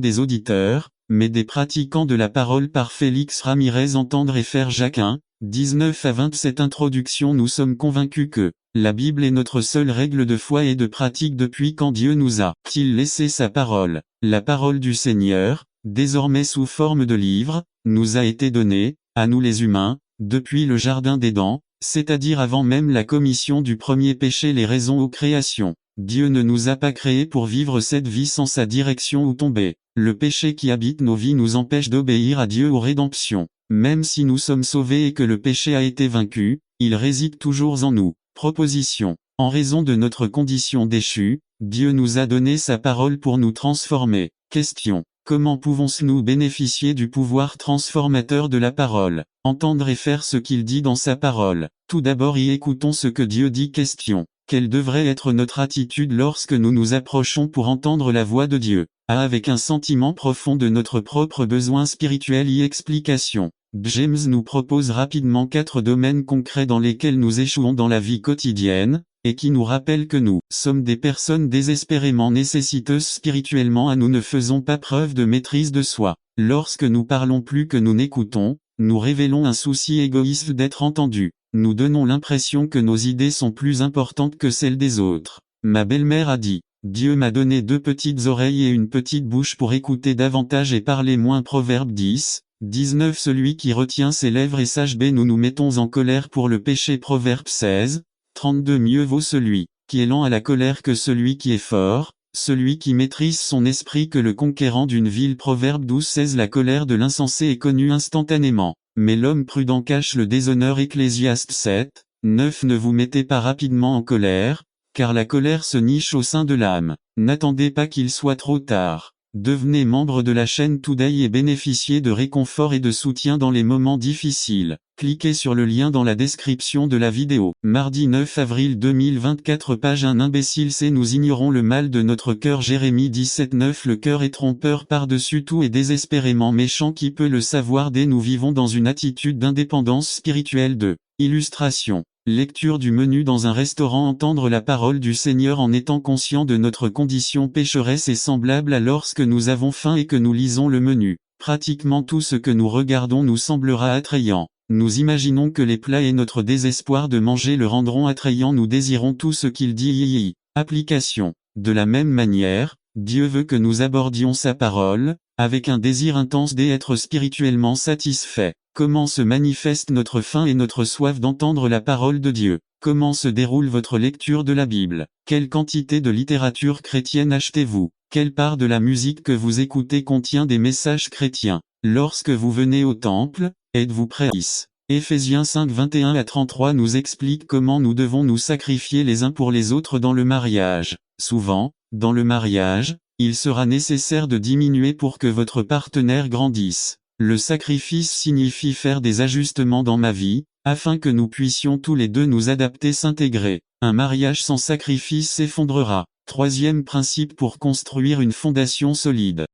des auditeurs, mais des pratiquants de la parole. Par Félix Ramirez. Entendre et faire Jacques 1. 19 à 20. Cette introduction, nous sommes convaincus que la Bible est notre seule règle de foi et de pratique depuis quand Dieu nous a-t-il laissé sa parole. La parole du Seigneur, désormais sous forme de livre, nous a été donnée, à nous les humains, depuis le Jardin d'Éden, c'est-à-dire avant même la commission du premier péché. Les raisons aux créations. Dieu ne nous a pas créés pour vivre cette vie sans sa direction ou tomber. Le péché qui habite nos vies nous empêche d'obéir à Dieu ou rédemption. Même si nous sommes sauvés et que le péché a été vaincu, il réside toujours en nous. Proposition. En raison de notre condition déchue, Dieu nous a donné sa parole pour nous transformer. Question. Comment pouvons-nous bénéficier du pouvoir transformateur de la parole? Entendre et faire ce qu'il dit dans sa parole. Tout d'abord y écoutons ce que Dieu dit. Question. Quelle devrait être notre attitude lorsque nous nous approchons pour entendre la voix de Dieu? Avec un sentiment profond de notre propre besoin spirituel. Explication. James nous propose rapidement 4 domaines concrets dans lesquels nous échouons dans la vie quotidienne, et qui nous rappellent que nous sommes des personnes désespérément nécessiteuses spirituellement. Nous ne faisons pas preuve de maîtrise de soi. Lorsque nous parlons plus que nous n'écoutons, nous révélons un souci égoïste d'être entendus. Nous donnons l'impression que nos idées sont plus importantes que celles des autres. Ma belle-mère a dit: Dieu m'a donné 2 petites oreilles et une petite bouche pour écouter davantage et parler moins. Proverbe 10, 19. Celui qui retient ses lèvres est sage. Nous nous mettons en colère pour le péché. Proverbe 16, 32. Mieux vaut celui qui est lent à la colère que celui qui est fort, celui qui maîtrise son esprit que le conquérant d'une ville. Proverbe 12, 16. La colère de l'insensé est connue instantanément, mais l'homme prudent cache le déshonneur. Ecclésiaste 7, 9. Ne vous mettez pas rapidement en colère, car la colère se niche au sein de l'âme. N'attendez pas qu'il soit trop tard. Devenez membre de la chaîne Today et bénéficiez de réconfort et de soutien dans les moments difficiles. Cliquez sur le lien dans la description de la vidéo. Mardi 9 avril 2024. Page 1. Imbécile, c'est nous ignorons le mal de notre cœur. Jérémie 17, 9. Le cœur est trompeur par-dessus tout et désespérément méchant. Qui peut le savoir? Nous vivons dans une attitude d'indépendance spirituelle. Illustration. Lecture du menu dans un restaurant. Entendre la parole du Seigneur en étant conscient de notre condition pécheresse est semblable à lorsque nous avons faim et que nous lisons le menu. Pratiquement tout ce que nous regardons nous semblera attrayant. Nous imaginons que les plats et notre désespoir de manger le rendront attrayant. Nous désirons tout ce qu'il dit. Application. De la même manière, Dieu veut que nous abordions sa parole, avec un désir intense d'être spirituellement satisfait. Comment se manifeste notre faim et notre soif d'entendre la parole de Dieu? Comment se déroule votre lecture de la Bible? Quelle quantité de littérature chrétienne achetez-vous? Quelle part de la musique que vous écoutez contient des messages chrétiens? Lorsque vous venez au temple, êtes-vous prêt? Éphésiens 5, 21 à 33 nous explique comment nous devons nous sacrifier les uns pour les autres dans le mariage. Souvent, dans le mariage, il sera nécessaire de diminuer pour que votre partenaire grandisse. Le sacrifice signifie faire des ajustements dans ma vie, afin que nous puissions tous les deux nous adapter, s'intégrer. Un mariage sans sacrifice s'effondrera. Troisième principe pour construire une fondation solide.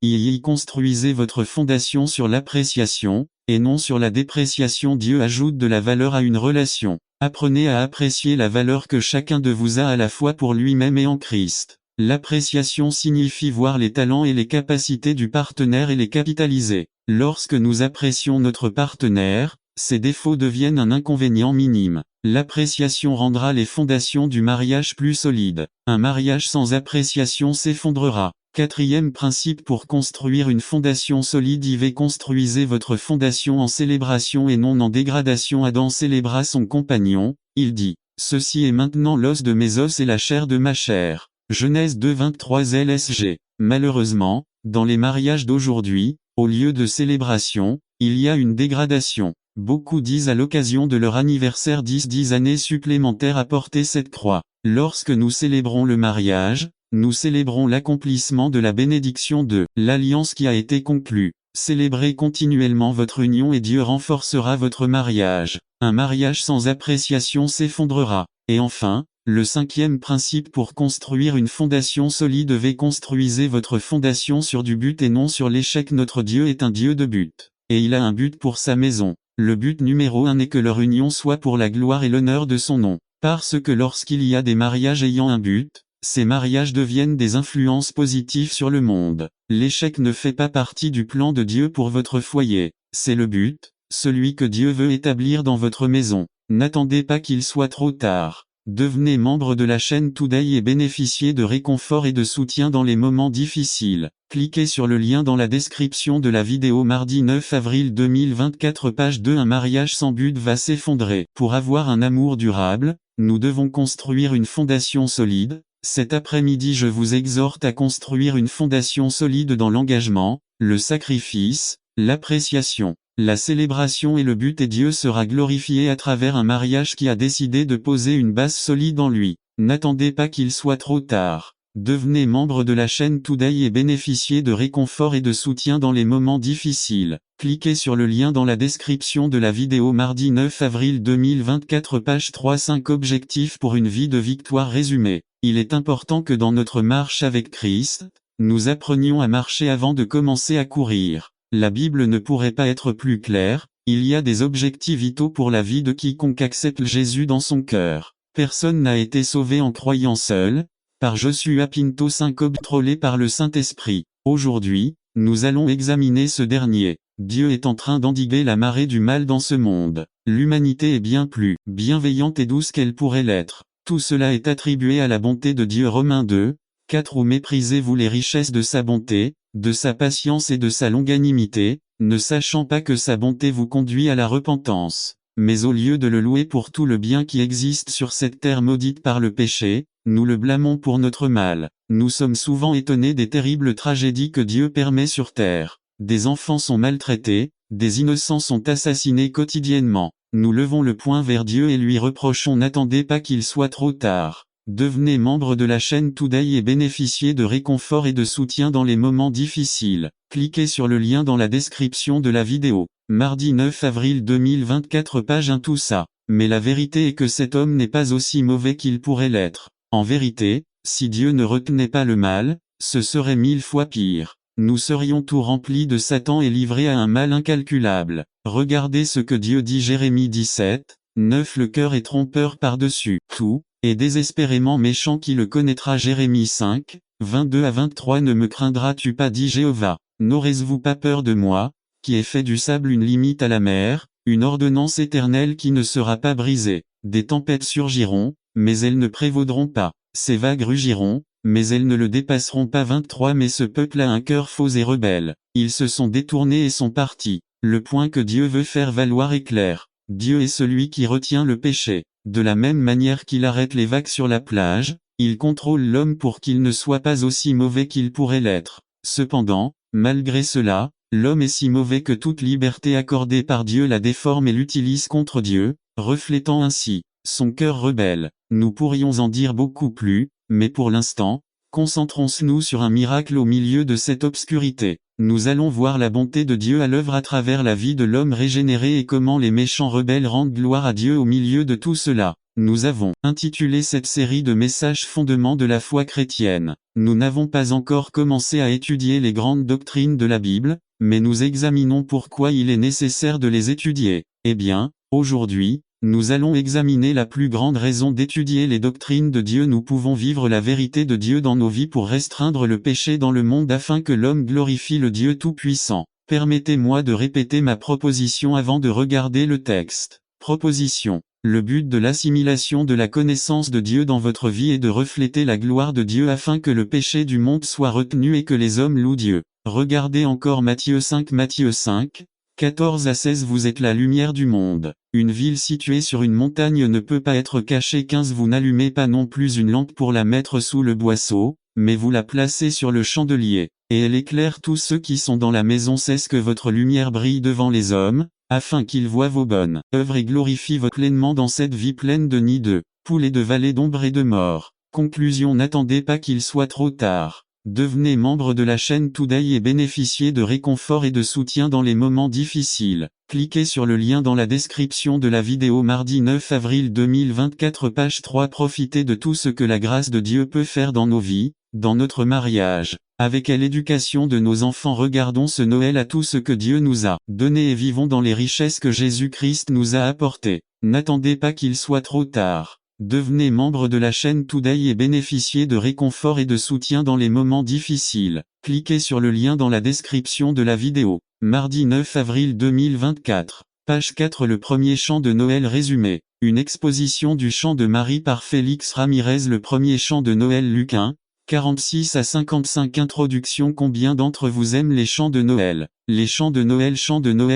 Construisez votre fondation sur l'appréciation, et non sur la dépréciation. Dieu ajoute de la valeur à une relation. Apprenez à apprécier la valeur que chacun de vous a à la fois pour lui-même et en Christ. L'appréciation signifie voir les talents et les capacités du partenaire et les capitaliser. Lorsque nous apprécions notre partenaire, ses défauts deviennent un inconvénient minime. L'appréciation rendra les fondations du mariage plus solides. Un mariage sans appréciation s'effondrera. Quatrième principe pour construire une fondation solide. Construisez votre fondation en célébration et non en dégradation. Adam célébra son compagnon, il dit: Ceci est maintenant l'os de mes os et la chair de ma chair. Genèse 2, 23 LSG. Malheureusement, dans les mariages d'aujourd'hui, au lieu de célébration, il y a une dégradation. Beaucoup disent à l'occasion de leur anniversaire 10 années supplémentaires à porter cette croix. Lorsque nous célébrons le mariage, nous célébrons l'accomplissement de la bénédiction de l'alliance qui a été conclue. Célébrez continuellement votre union et Dieu renforcera votre mariage. Un mariage sans appréciation s'effondrera. Et enfin, le cinquième principe pour construire une fondation solide. Construisez votre fondation sur du but et non sur l'échec. Notre Dieu est un Dieu de but. Et il a un but pour sa maison. Le but numéro 1 est que leur union soit pour la gloire et l'honneur de son nom. Parce que lorsqu'il y a des mariages ayant un but, ces mariages deviennent des influences positives sur le monde. L'échec ne fait pas partie du plan de Dieu pour votre foyer. C'est le but, celui que Dieu veut établir dans votre maison. N'attendez pas qu'il soit trop tard. Devenez membre de la chaîne Today et bénéficiez de réconfort et de soutien dans les moments difficiles. Cliquez sur le lien dans la description de la vidéo. Mardi 9 avril 2024 page 2. Un mariage sans but va s'effondrer. Pour avoir un amour durable, nous devons construire une fondation solide. Cet après-midi je vous exhorte à construire une fondation solide dans l'engagement, le sacrifice, l'appréciation, la célébration et le but, et Dieu sera glorifié à travers un mariage qui a décidé de poser une base solide en lui. N'attendez pas qu'il soit trop tard. Devenez membre de la chaîne Today et bénéficiez de réconfort et de soutien dans les moments difficiles. Cliquez sur le lien dans la description de la vidéo. Mardi 9 avril 2024 page 3. 5 objectifs pour une vie de victoire résumé. Il est important que dans notre marche avec Christ, nous apprenions à marcher avant de commencer à courir. La Bible ne pourrait pas être plus claire, il y a des objectifs vitaux pour la vie de quiconque accepte Jésus dans son cœur. Personne n'a été sauvé en croyant seul, par Joshua Pinto. 5 contrôlés par le Saint-Esprit. Aujourd'hui, nous allons examiner ce dernier. Dieu est en train d'endiguer la marée du mal dans ce monde. L'humanité est bien plus bienveillante et douce qu'elle pourrait l'être. Tout cela est attribué à la bonté de Dieu. Romains 2, 4. Ou méprisez-vous les richesses de sa bonté, de sa patience et de sa longanimité, ne sachant pas que sa bonté vous conduit à la repentance. Mais au lieu de le louer pour tout le bien qui existe sur cette terre maudite par le péché, nous le blâmons pour notre mal. Nous sommes souvent étonnés des terribles tragédies que Dieu permet sur terre. Des enfants sont maltraités, des innocents sont assassinés quotidiennement. Nous levons le poing vers Dieu et lui reprochons. N'attendez pas qu'il soit trop tard. Devenez membre de la chaîne Today et bénéficiez de réconfort et de soutien dans les moments difficiles. Cliquez sur le lien dans la description de la vidéo. Mardi 9 avril 2024 page 1. Tout ça. Mais la vérité est que cet homme n'est pas aussi mauvais qu'il pourrait l'être. En vérité, si Dieu ne retenait pas le mal, ce serait 1000 fois pire. Nous serions tout remplis de Satan et livrés à un mal incalculable. Regardez ce que Dieu dit. Jérémie 17, 9. Le cœur est trompeur par-dessus tout, et désespérément méchant, qui le connaîtra. Jérémie 5, 22 à 23. Ne me craindras-tu pas, dit Jéhovah? N'aurez-vous pas peur de moi, qui ai fait du sable une limite à la mer, une ordonnance éternelle qui ne sera pas brisée? Des tempêtes surgiront, mais elles ne prévaudront pas. Ces vagues rugiront, mais elles ne le dépasseront pas. 23. Mais ce peuple a un cœur faux et rebelle. Ils se sont détournés et sont partis. Le point que Dieu veut faire valoir est clair. Dieu est celui qui retient le péché. De la même manière qu'il arrête les vagues sur la plage, il contrôle l'homme pour qu'il ne soit pas aussi mauvais qu'il pourrait l'être. Cependant, malgré cela, l'homme est si mauvais que toute liberté accordée par Dieu la déforme et l'utilise contre Dieu, reflétant ainsi son cœur rebelle. Nous pourrions en dire beaucoup plus, mais pour l'instant, concentrons-nous sur un miracle au milieu de cette obscurité. Nous allons voir la bonté de Dieu à l'œuvre à travers la vie de l'homme régénéré et comment les méchants rebelles rendent gloire à Dieu au milieu de tout cela. Nous avons intitulé cette série de messages fondements de la foi chrétienne. Nous n'avons pas encore commencé à étudier les grandes doctrines de la Bible, mais nous examinons pourquoi il est nécessaire de les étudier. Eh bien, aujourd'hui, nous allons examiner la plus grande raison d'étudier les doctrines de Dieu. Nous pouvons vivre la vérité de Dieu dans nos vies pour restreindre le péché dans le monde afin que l'homme glorifie le Dieu Tout-Puissant. Permettez-moi de répéter ma proposition avant de regarder le texte. Proposition. Le but de l'assimilation de la connaissance de Dieu dans votre vie est de refléter la gloire de Dieu afin que le péché du monde soit retenu et que les hommes louent Dieu. Regardez encore Matthieu 5. Matthieu 5. 14 à 16. Vous êtes la lumière du monde. Une ville située sur une montagne ne peut pas être cachée. 15. Vous n'allumez pas non plus une lampe pour la mettre sous le boisseau, mais vous la placez sur le chandelier, et elle éclaire tous ceux qui sont dans la maison. C'est ce que votre lumière brille devant les hommes, afin qu'ils voient vos bonnes œuvres et glorifient votre pleinement dans cette vie pleine de nids de poules et de vallées d'ombre et de mort. Conclusion. N'attendez pas qu'il soit trop tard. Devenez membre de la chaîne Today et bénéficiez de réconfort et de soutien dans les moments difficiles. Cliquez sur le lien dans la description de la vidéo. Mardi 9 avril 2024 page 3. Profitez de tout ce que la grâce de Dieu peut faire dans nos vies, dans notre mariage, avec l'éducation de nos enfants. Regardons ce Noël à tout ce que Dieu nous a donné et vivons dans les richesses que Jésus-Christ nous a apportées. N'attendez pas qu'il soit trop tard. Devenez membre de la chaîne Today et bénéficiez de réconfort et de soutien dans les moments difficiles. Cliquez sur le lien dans la description de la vidéo. Mardi 9 avril 2024. Page 4. Le premier chant de Noël résumé. Une exposition du chant de Marie par Félix Ramirez. Le premier chant de Noël. Luc 1, 46 à 55. Introduction. Combien d'entre vous aiment les chants de Noël? Les chants de Noël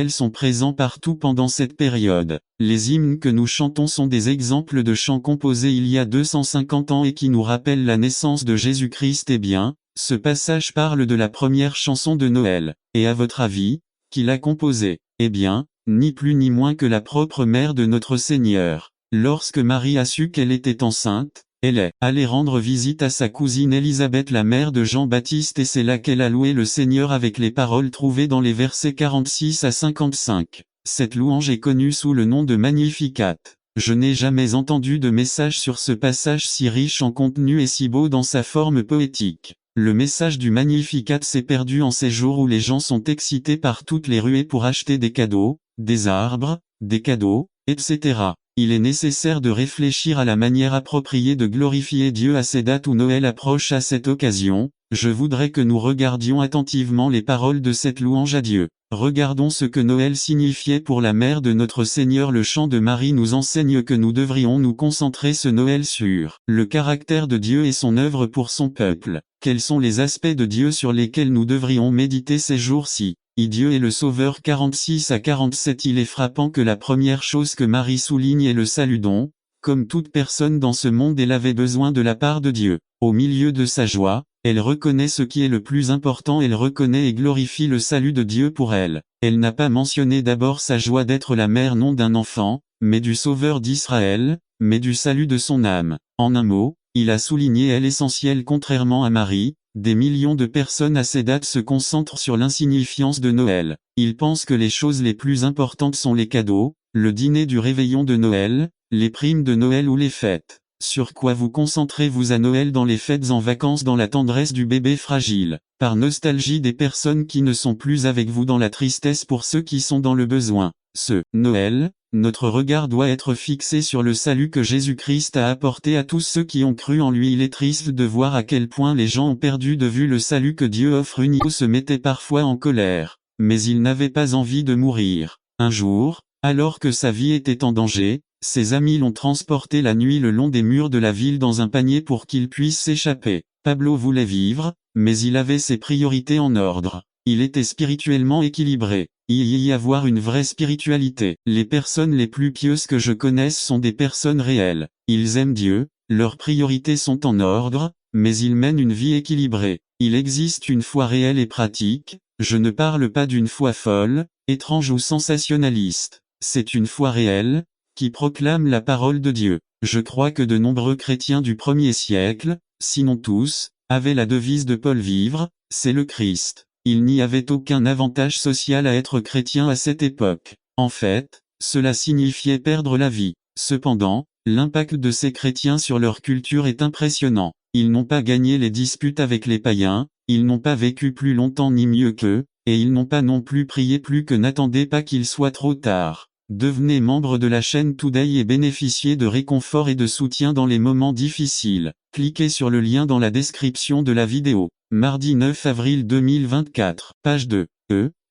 sont présents partout pendant cette période. Les hymnes que nous chantons sont des exemples de chants composés il y a 250 ans et qui nous rappellent la naissance de Jésus-Christ. Eh bien, ce passage parle de la première chanson de Noël. Et à votre avis, qui l'a composée? Eh bien, ni plus ni moins que la propre mère de notre Seigneur. Lorsque Marie a su qu'elle était enceinte, elle est allée rendre visite à sa cousine Élisabeth, la mère de Jean-Baptiste, et c'est là qu'elle a loué le Seigneur avec les paroles trouvées dans les versets 46 à 55. Cette louange est connue sous le nom de Magnificat. Je n'ai jamais entendu de message sur ce passage si riche en contenu et si beau dans sa forme poétique. Le message du Magnificat s'est perdu en ces jours où les gens sont excités par toutes les ruées pour acheter des cadeaux, des arbres, des cadeaux, etc. Il est nécessaire de réfléchir à la manière appropriée de glorifier Dieu à ces dates où Noël approche. À cette occasion, je voudrais que nous regardions attentivement les paroles de cette louange à Dieu. Regardons ce que Noël signifiait pour la mère de notre Seigneur. Le chant de Marie nous enseigne que nous devrions nous concentrer ce Noël sur le caractère de Dieu et son œuvre pour son peuple. Quels sont les aspects de Dieu sur lesquels nous devrions méditer ces jours-ci? Dieu est le Sauveur. 46 à 47. Il est frappant que la première chose que Marie souligne est le salut dont, comme toute personne dans ce monde, elle avait besoin de la part de Dieu. Au milieu de sa joie, elle reconnaît ce qui est le plus important. Elle reconnaît et glorifie le salut de Dieu pour elle. Elle n'a pas mentionné d'abord sa joie d'être la mère non d'un enfant, mais du Sauveur d'Israël, mais du salut de son âme. En un mot, il a souligné l'essentiel. Contrairement à Marie, des millions de personnes à ces dates se concentrent sur l'insignifiance de Noël. Ils pensent que les choses les plus importantes sont les cadeaux, le dîner du réveillon de Noël, les primes de Noël ou les fêtes. Sur quoi vous concentrez-vous à Noël? Dans les fêtes, en vacances, dans la tendresse du bébé fragile, par nostalgie des personnes qui ne sont plus avec vous, dans la tristesse pour ceux qui sont dans le besoin? Ce Noël, notre regard doit être fixé sur le salut que Jésus-Christ a apporté à tous ceux qui ont cru en lui. Il est triste de voir à quel point les gens ont perdu de vue le salut que Dieu offre. Unico se mettait parfois en colère, mais il n'avait pas envie de mourir. Un jour, alors que sa vie était en danger, ses amis l'ont transporté la nuit le long des murs de la ville dans un panier pour qu'il puisse s'échapper. Pablo voulait vivre, mais il avait ses priorités en ordre. Il était spirituellement équilibré. Y avoir une vraie spiritualité. Les personnes les plus pieuses que je connaisse sont des personnes réelles. Ils aiment Dieu, leurs priorités sont en ordre, mais ils mènent une vie équilibrée. Il existe une foi réelle et pratique. Je ne parle pas d'une foi folle, étrange ou sensationnaliste. C'est une foi réelle, qui proclame la parole de Dieu. Je crois que de nombreux chrétiens du 1er siècle, sinon tous, avaient la devise de Paul: vivre, c'est le Christ. Il n'y avait aucun avantage social à être chrétien à cette époque. En fait, cela signifiait perdre la vie. Cependant, l'impact de ces chrétiens sur leur culture est impressionnant. Ils n'ont pas gagné les disputes avec les païens, ils n'ont pas vécu plus longtemps ni mieux qu'eux, et ils n'ont pas non plus prié plus que. N'attendez pas qu'il soit trop tard. Devenez membre de la chaîne Today et bénéficiez de réconfort et de soutien dans les moments difficiles. Cliquez sur le lien dans la description de la vidéo. Mardi 9 avril 2024. Page 2.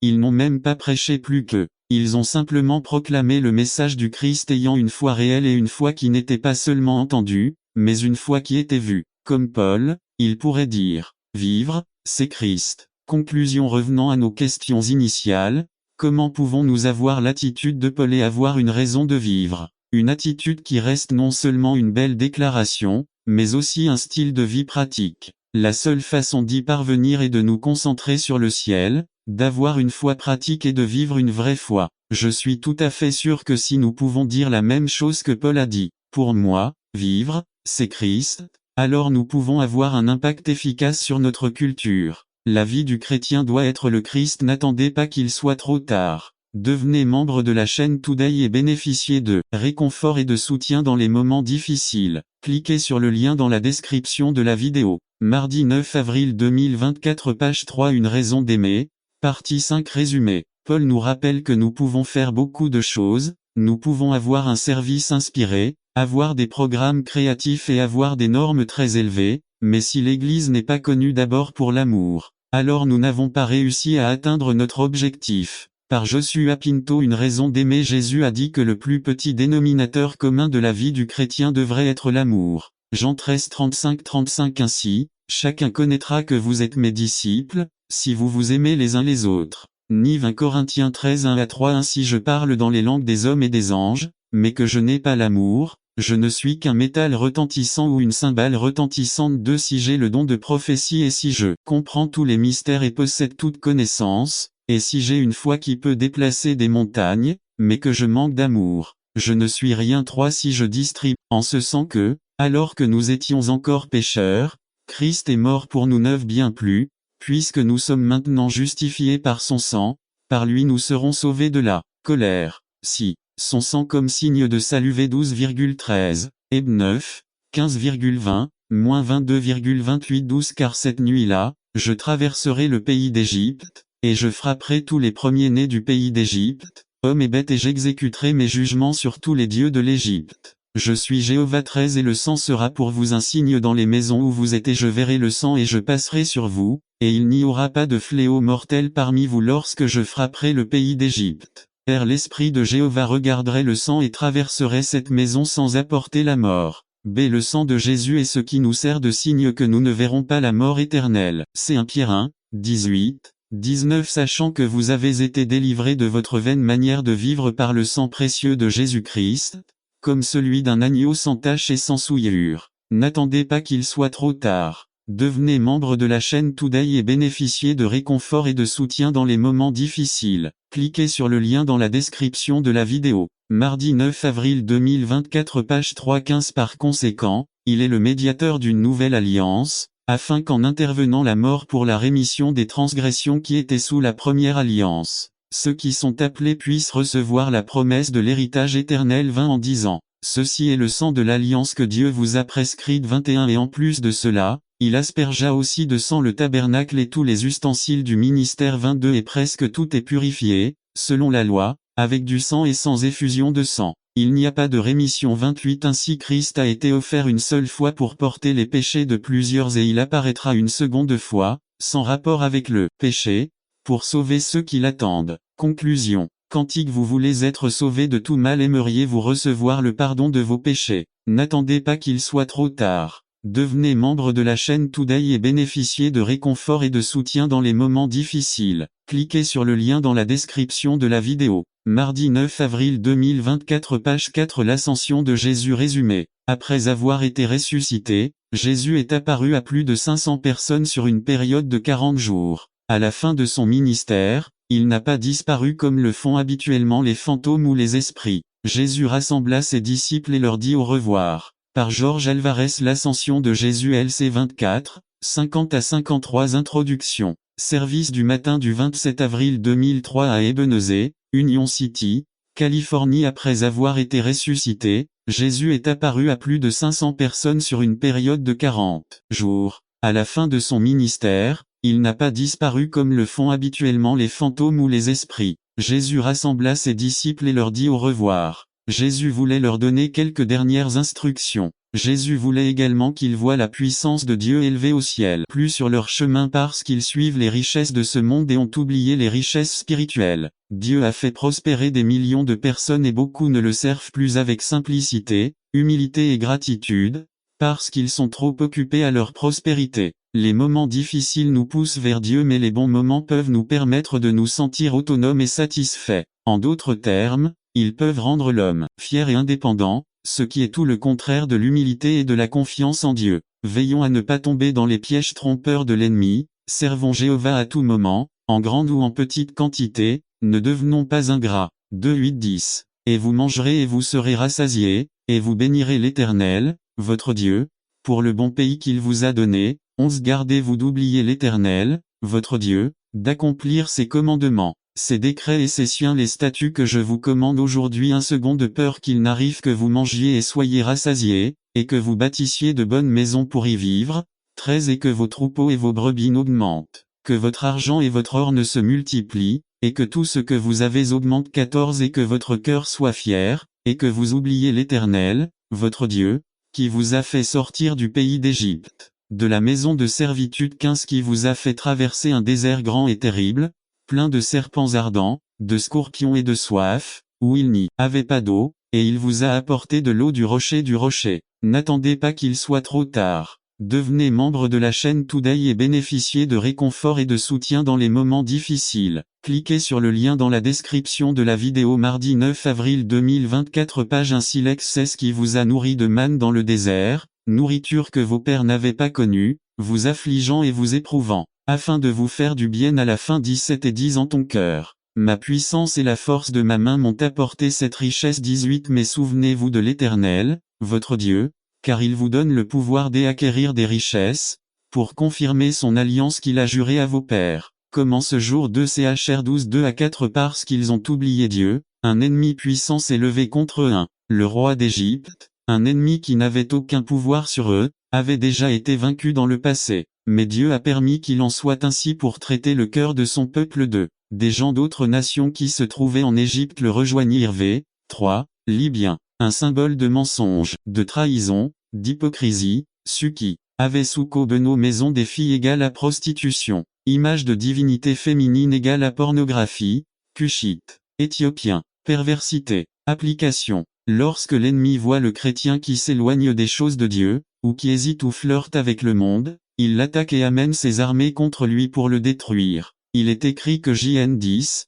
Ils n'ont même pas prêché plus qu'eux. Ils ont simplement proclamé le message du Christ, ayant une foi réelle et une foi qui n'était pas seulement entendue, mais une foi qui était vue. Comme Paul, ils pourraient dire: vivre, c'est Christ. Conclusion. Revenant à nos questions initiales. Comment pouvons-nous avoir l'attitude de Paul et avoir une raison de vivre? Une attitude qui reste non seulement une belle déclaration, mais aussi un style de vie pratique. La seule façon d'y parvenir est de nous concentrer sur le ciel, d'avoir une foi pratique et de vivre une vraie foi. Je suis tout à fait sûr que si nous pouvons dire la même chose que Paul a dit, pour moi, vivre, c'est Christ, alors nous pouvons avoir un impact efficace sur notre culture. La vie du chrétien doit être le Christ. N'attendez pas qu'il soit trop tard. Devenez membre de la chaîne Today et bénéficiez de réconfort et de soutien dans les moments difficiles. Cliquez sur le lien dans la description de la vidéo. Mardi 9 avril 2024. Page 3. Une raison d'aimer. Partie 5. Résumé. Paul nous rappelle que nous pouvons faire beaucoup de choses. Nous pouvons avoir un service inspiré, avoir des programmes créatifs et avoir des normes très élevées. Mais si l'Église n'est pas connue d'abord pour l'amour, alors nous n'avons pas réussi à atteindre notre objectif. Par Joshua Pinto. Une raison d'aimer Jésus a dit que le plus petit dénominateur commun de la vie du chrétien devrait être l'amour. Jean 13 35 Ainsi, chacun connaîtra que vous êtes mes disciples, si vous vous aimez les uns les autres. Ni 20 Corinthiens 13 1-3 Ainsi je parle dans les langues des hommes et des anges, mais que je n'ai pas l'amour, je ne suis qu'un métal retentissant ou une cymbale retentissante. 2 Si j'ai le don de prophétie et si je comprends tous les mystères et possède toute connaissance, et si j'ai une foi qui peut déplacer des montagnes, mais que je manque d'amour, je ne suis rien. 3 Si je distribue, en ce sens que, alors que nous étions encore pécheurs, Christ est mort pour nous. 9 Bien plus, puisque nous sommes maintenant justifiés par son sang, par lui nous serons sauvés de la colère. Si, son sang comme signe de salut. V 12,13, Heb 9, 15,20, moins 22,28 12 Car cette nuit-là, je traverserai le pays d'Égypte, et je frapperai tous les premiers-nés du pays d'Égypte, hommes et bêtes, et j'exécuterai mes jugements sur tous les dieux de l'Égypte. Je suis Jéhovah. 13 Et le sang sera pour vous un signe dans les maisons où vous êtes, et je verrai le sang et je passerai sur vous, et il n'y aura pas de fléau mortel parmi vous lorsque je frapperai le pays d'Égypte. L'esprit de Jéhovah regarderait le sang et traverserait cette maison sans apporter la mort. B. Le sang de Jésus est ce qui nous sert de signe que nous ne verrons pas la mort éternelle. C'est 1 Pierre 1, 18, 19 Sachant que vous avez été délivrés de votre vaine manière de vivre par le sang précieux de Jésus-Christ, comme celui d'un agneau sans tache et sans souillure. N'attendez pas qu'il soit trop tard. Devenez membre de la chaîne Today et bénéficiez de réconfort et de soutien dans les moments difficiles. Cliquez sur le lien dans la description de la vidéo. Mardi 9 avril 2024 page 3:15 Par conséquent, il est le médiateur d'une nouvelle alliance, afin qu'en intervenant la mort pour la rémission des transgressions qui étaient sous la première alliance, ceux qui sont appelés puissent recevoir la promesse de l'héritage éternel. 20 En disant, ceci est le sang de l'alliance que Dieu vous a prescrite. 21 Et en plus de cela, il aspergea aussi de sang le tabernacle et tous les ustensiles du ministère. 22 Et presque tout est purifié, selon la loi, avec du sang et sans effusion de sang. Il n'y a pas de rémission. 28 Ainsi Christ a été offert une seule fois pour porter les péchés de plusieurs, et il apparaîtra une seconde fois, sans rapport avec le péché, pour sauver ceux qui l'attendent. Conclusion. Cantique. Vous voulez être sauvés de tout mal, aimeriez-vous recevoir le pardon de vos péchés? N'attendez pas qu'il soit trop tard. Devenez membre de la chaîne Today et bénéficiez de réconfort et de soutien dans les moments difficiles. Cliquez sur le lien dans la description de la vidéo. Mardi 9 avril 2024 page 4 L'ascension de Jésus résumé. Après avoir été ressuscité, Jésus est apparu à plus de 500 personnes sur une période de 40 jours. À la fin de son ministère, il n'a pas disparu comme le font habituellement les fantômes ou les esprits. Jésus rassembla ses disciples et leur dit au revoir. Par Georges Alvarez. L'ascension de Jésus. LC 24, 50-53 Introduction. Service du matin du 27 avril 2003 à Ebenezer, Union City, Californie. Après avoir été ressuscité, Jésus est apparu à plus de 500 personnes sur une période de 40 jours. À la fin de son ministère, il n'a pas disparu comme le font habituellement les fantômes ou les esprits. Jésus rassembla ses disciples et leur dit au revoir. Jésus voulait leur donner quelques dernières instructions. Jésus voulait également qu'ils voient la puissance de Dieu élevée au ciel. Plus sur leur chemin parce qu'ils suivent les richesses de ce monde et ont oublié les richesses spirituelles. Dieu a fait prospérer des millions de personnes et beaucoup ne le servent plus avec simplicité, humilité et gratitude, parce qu'ils sont trop occupés à leur prospérité. Les moments difficiles nous poussent vers Dieu, mais les bons moments peuvent nous permettre de nous sentir autonomes et satisfaits. En d'autres termes, ils peuvent rendre l'homme fier et indépendant, ce qui est tout le contraire de l'humilité et de la confiance en Dieu. Veillons à ne pas tomber dans les pièges trompeurs de l'ennemi, servons Jéhovah à tout moment, en grande ou en petite quantité, ne devenons pas ingrats. 2-8-10. Et vous mangerez et vous serez rassasiés, et vous bénirez l'Éternel, votre Dieu, pour le bon pays qu'il vous a donné. 11 Gardez-vous d'oublier l'Éternel, votre Dieu, d'accomplir ses commandements, ses décrets et ses siens, les statuts que je vous commande aujourd'hui. 1 Second de peur qu'il n'arrive que vous mangiez et soyez rassasiés, et que vous bâtissiez de bonnes maisons pour y vivre. 13 Et que vos troupeaux et vos brebis n'augmentent, que votre argent et votre or ne se multiplient, et que tout ce que vous avez augmente. 14 Et que votre cœur soit fier, et que vous oubliez l'Éternel, votre Dieu, qui vous a fait sortir du pays d'Égypte, de la maison de servitude. 15 Qui vous a fait traverser un désert grand et terrible, plein de serpents ardents, de scorpions et de soif, où il n'y avait pas d'eau, et il vous a apporté de l'eau du rocher du rocher. N'attendez pas qu'il soit trop tard. Devenez membre de la chaîne Today et bénéficiez de réconfort et de soutien dans les moments difficiles. Cliquez sur le lien dans la description de la vidéo mardi 9 avril 2024 page 1 Silex c'est ce qui vous a nourri de manne dans le désert, nourriture que vos pères n'avaient pas connue, vous affligeant et vous éprouvant, afin de vous faire du bien à la fin 17 et 10 en ton cœur. Ma puissance et la force de ma main m'ont apporté cette richesse 18 mais souvenez-vous de l'Éternel, votre Dieu, car il vous donne le pouvoir d'acquérir des richesses, pour confirmer son alliance qu'il a jurée à vos pères. Comment ce jour 2 Chr 12 2 à 4 parce qu'ils ont oublié Dieu, un ennemi puissant s'est levé contre eux. Le roi d'Égypte, un ennemi qui n'avait aucun pouvoir sur eux, avait déjà été vaincu dans le passé, mais Dieu a permis qu'il en soit ainsi pour traiter le cœur de son peuple des gens d'autres nations qui se trouvaient en Égypte le rejoignirent. 3. Libyens, un symbole de mensonge, de trahison, d'hypocrisie, Suki, avait Souko Beno maison des filles égale à prostitution, image de divinité féminine égale à pornographie, Cushite, Éthiopien, perversité, application. Lorsque l'ennemi voit le chrétien qui s'éloigne des choses de Dieu, ou qui hésite ou flirte avec le monde, il l'attaque et amène ses armées contre lui pour le détruire. Il est écrit que JN 10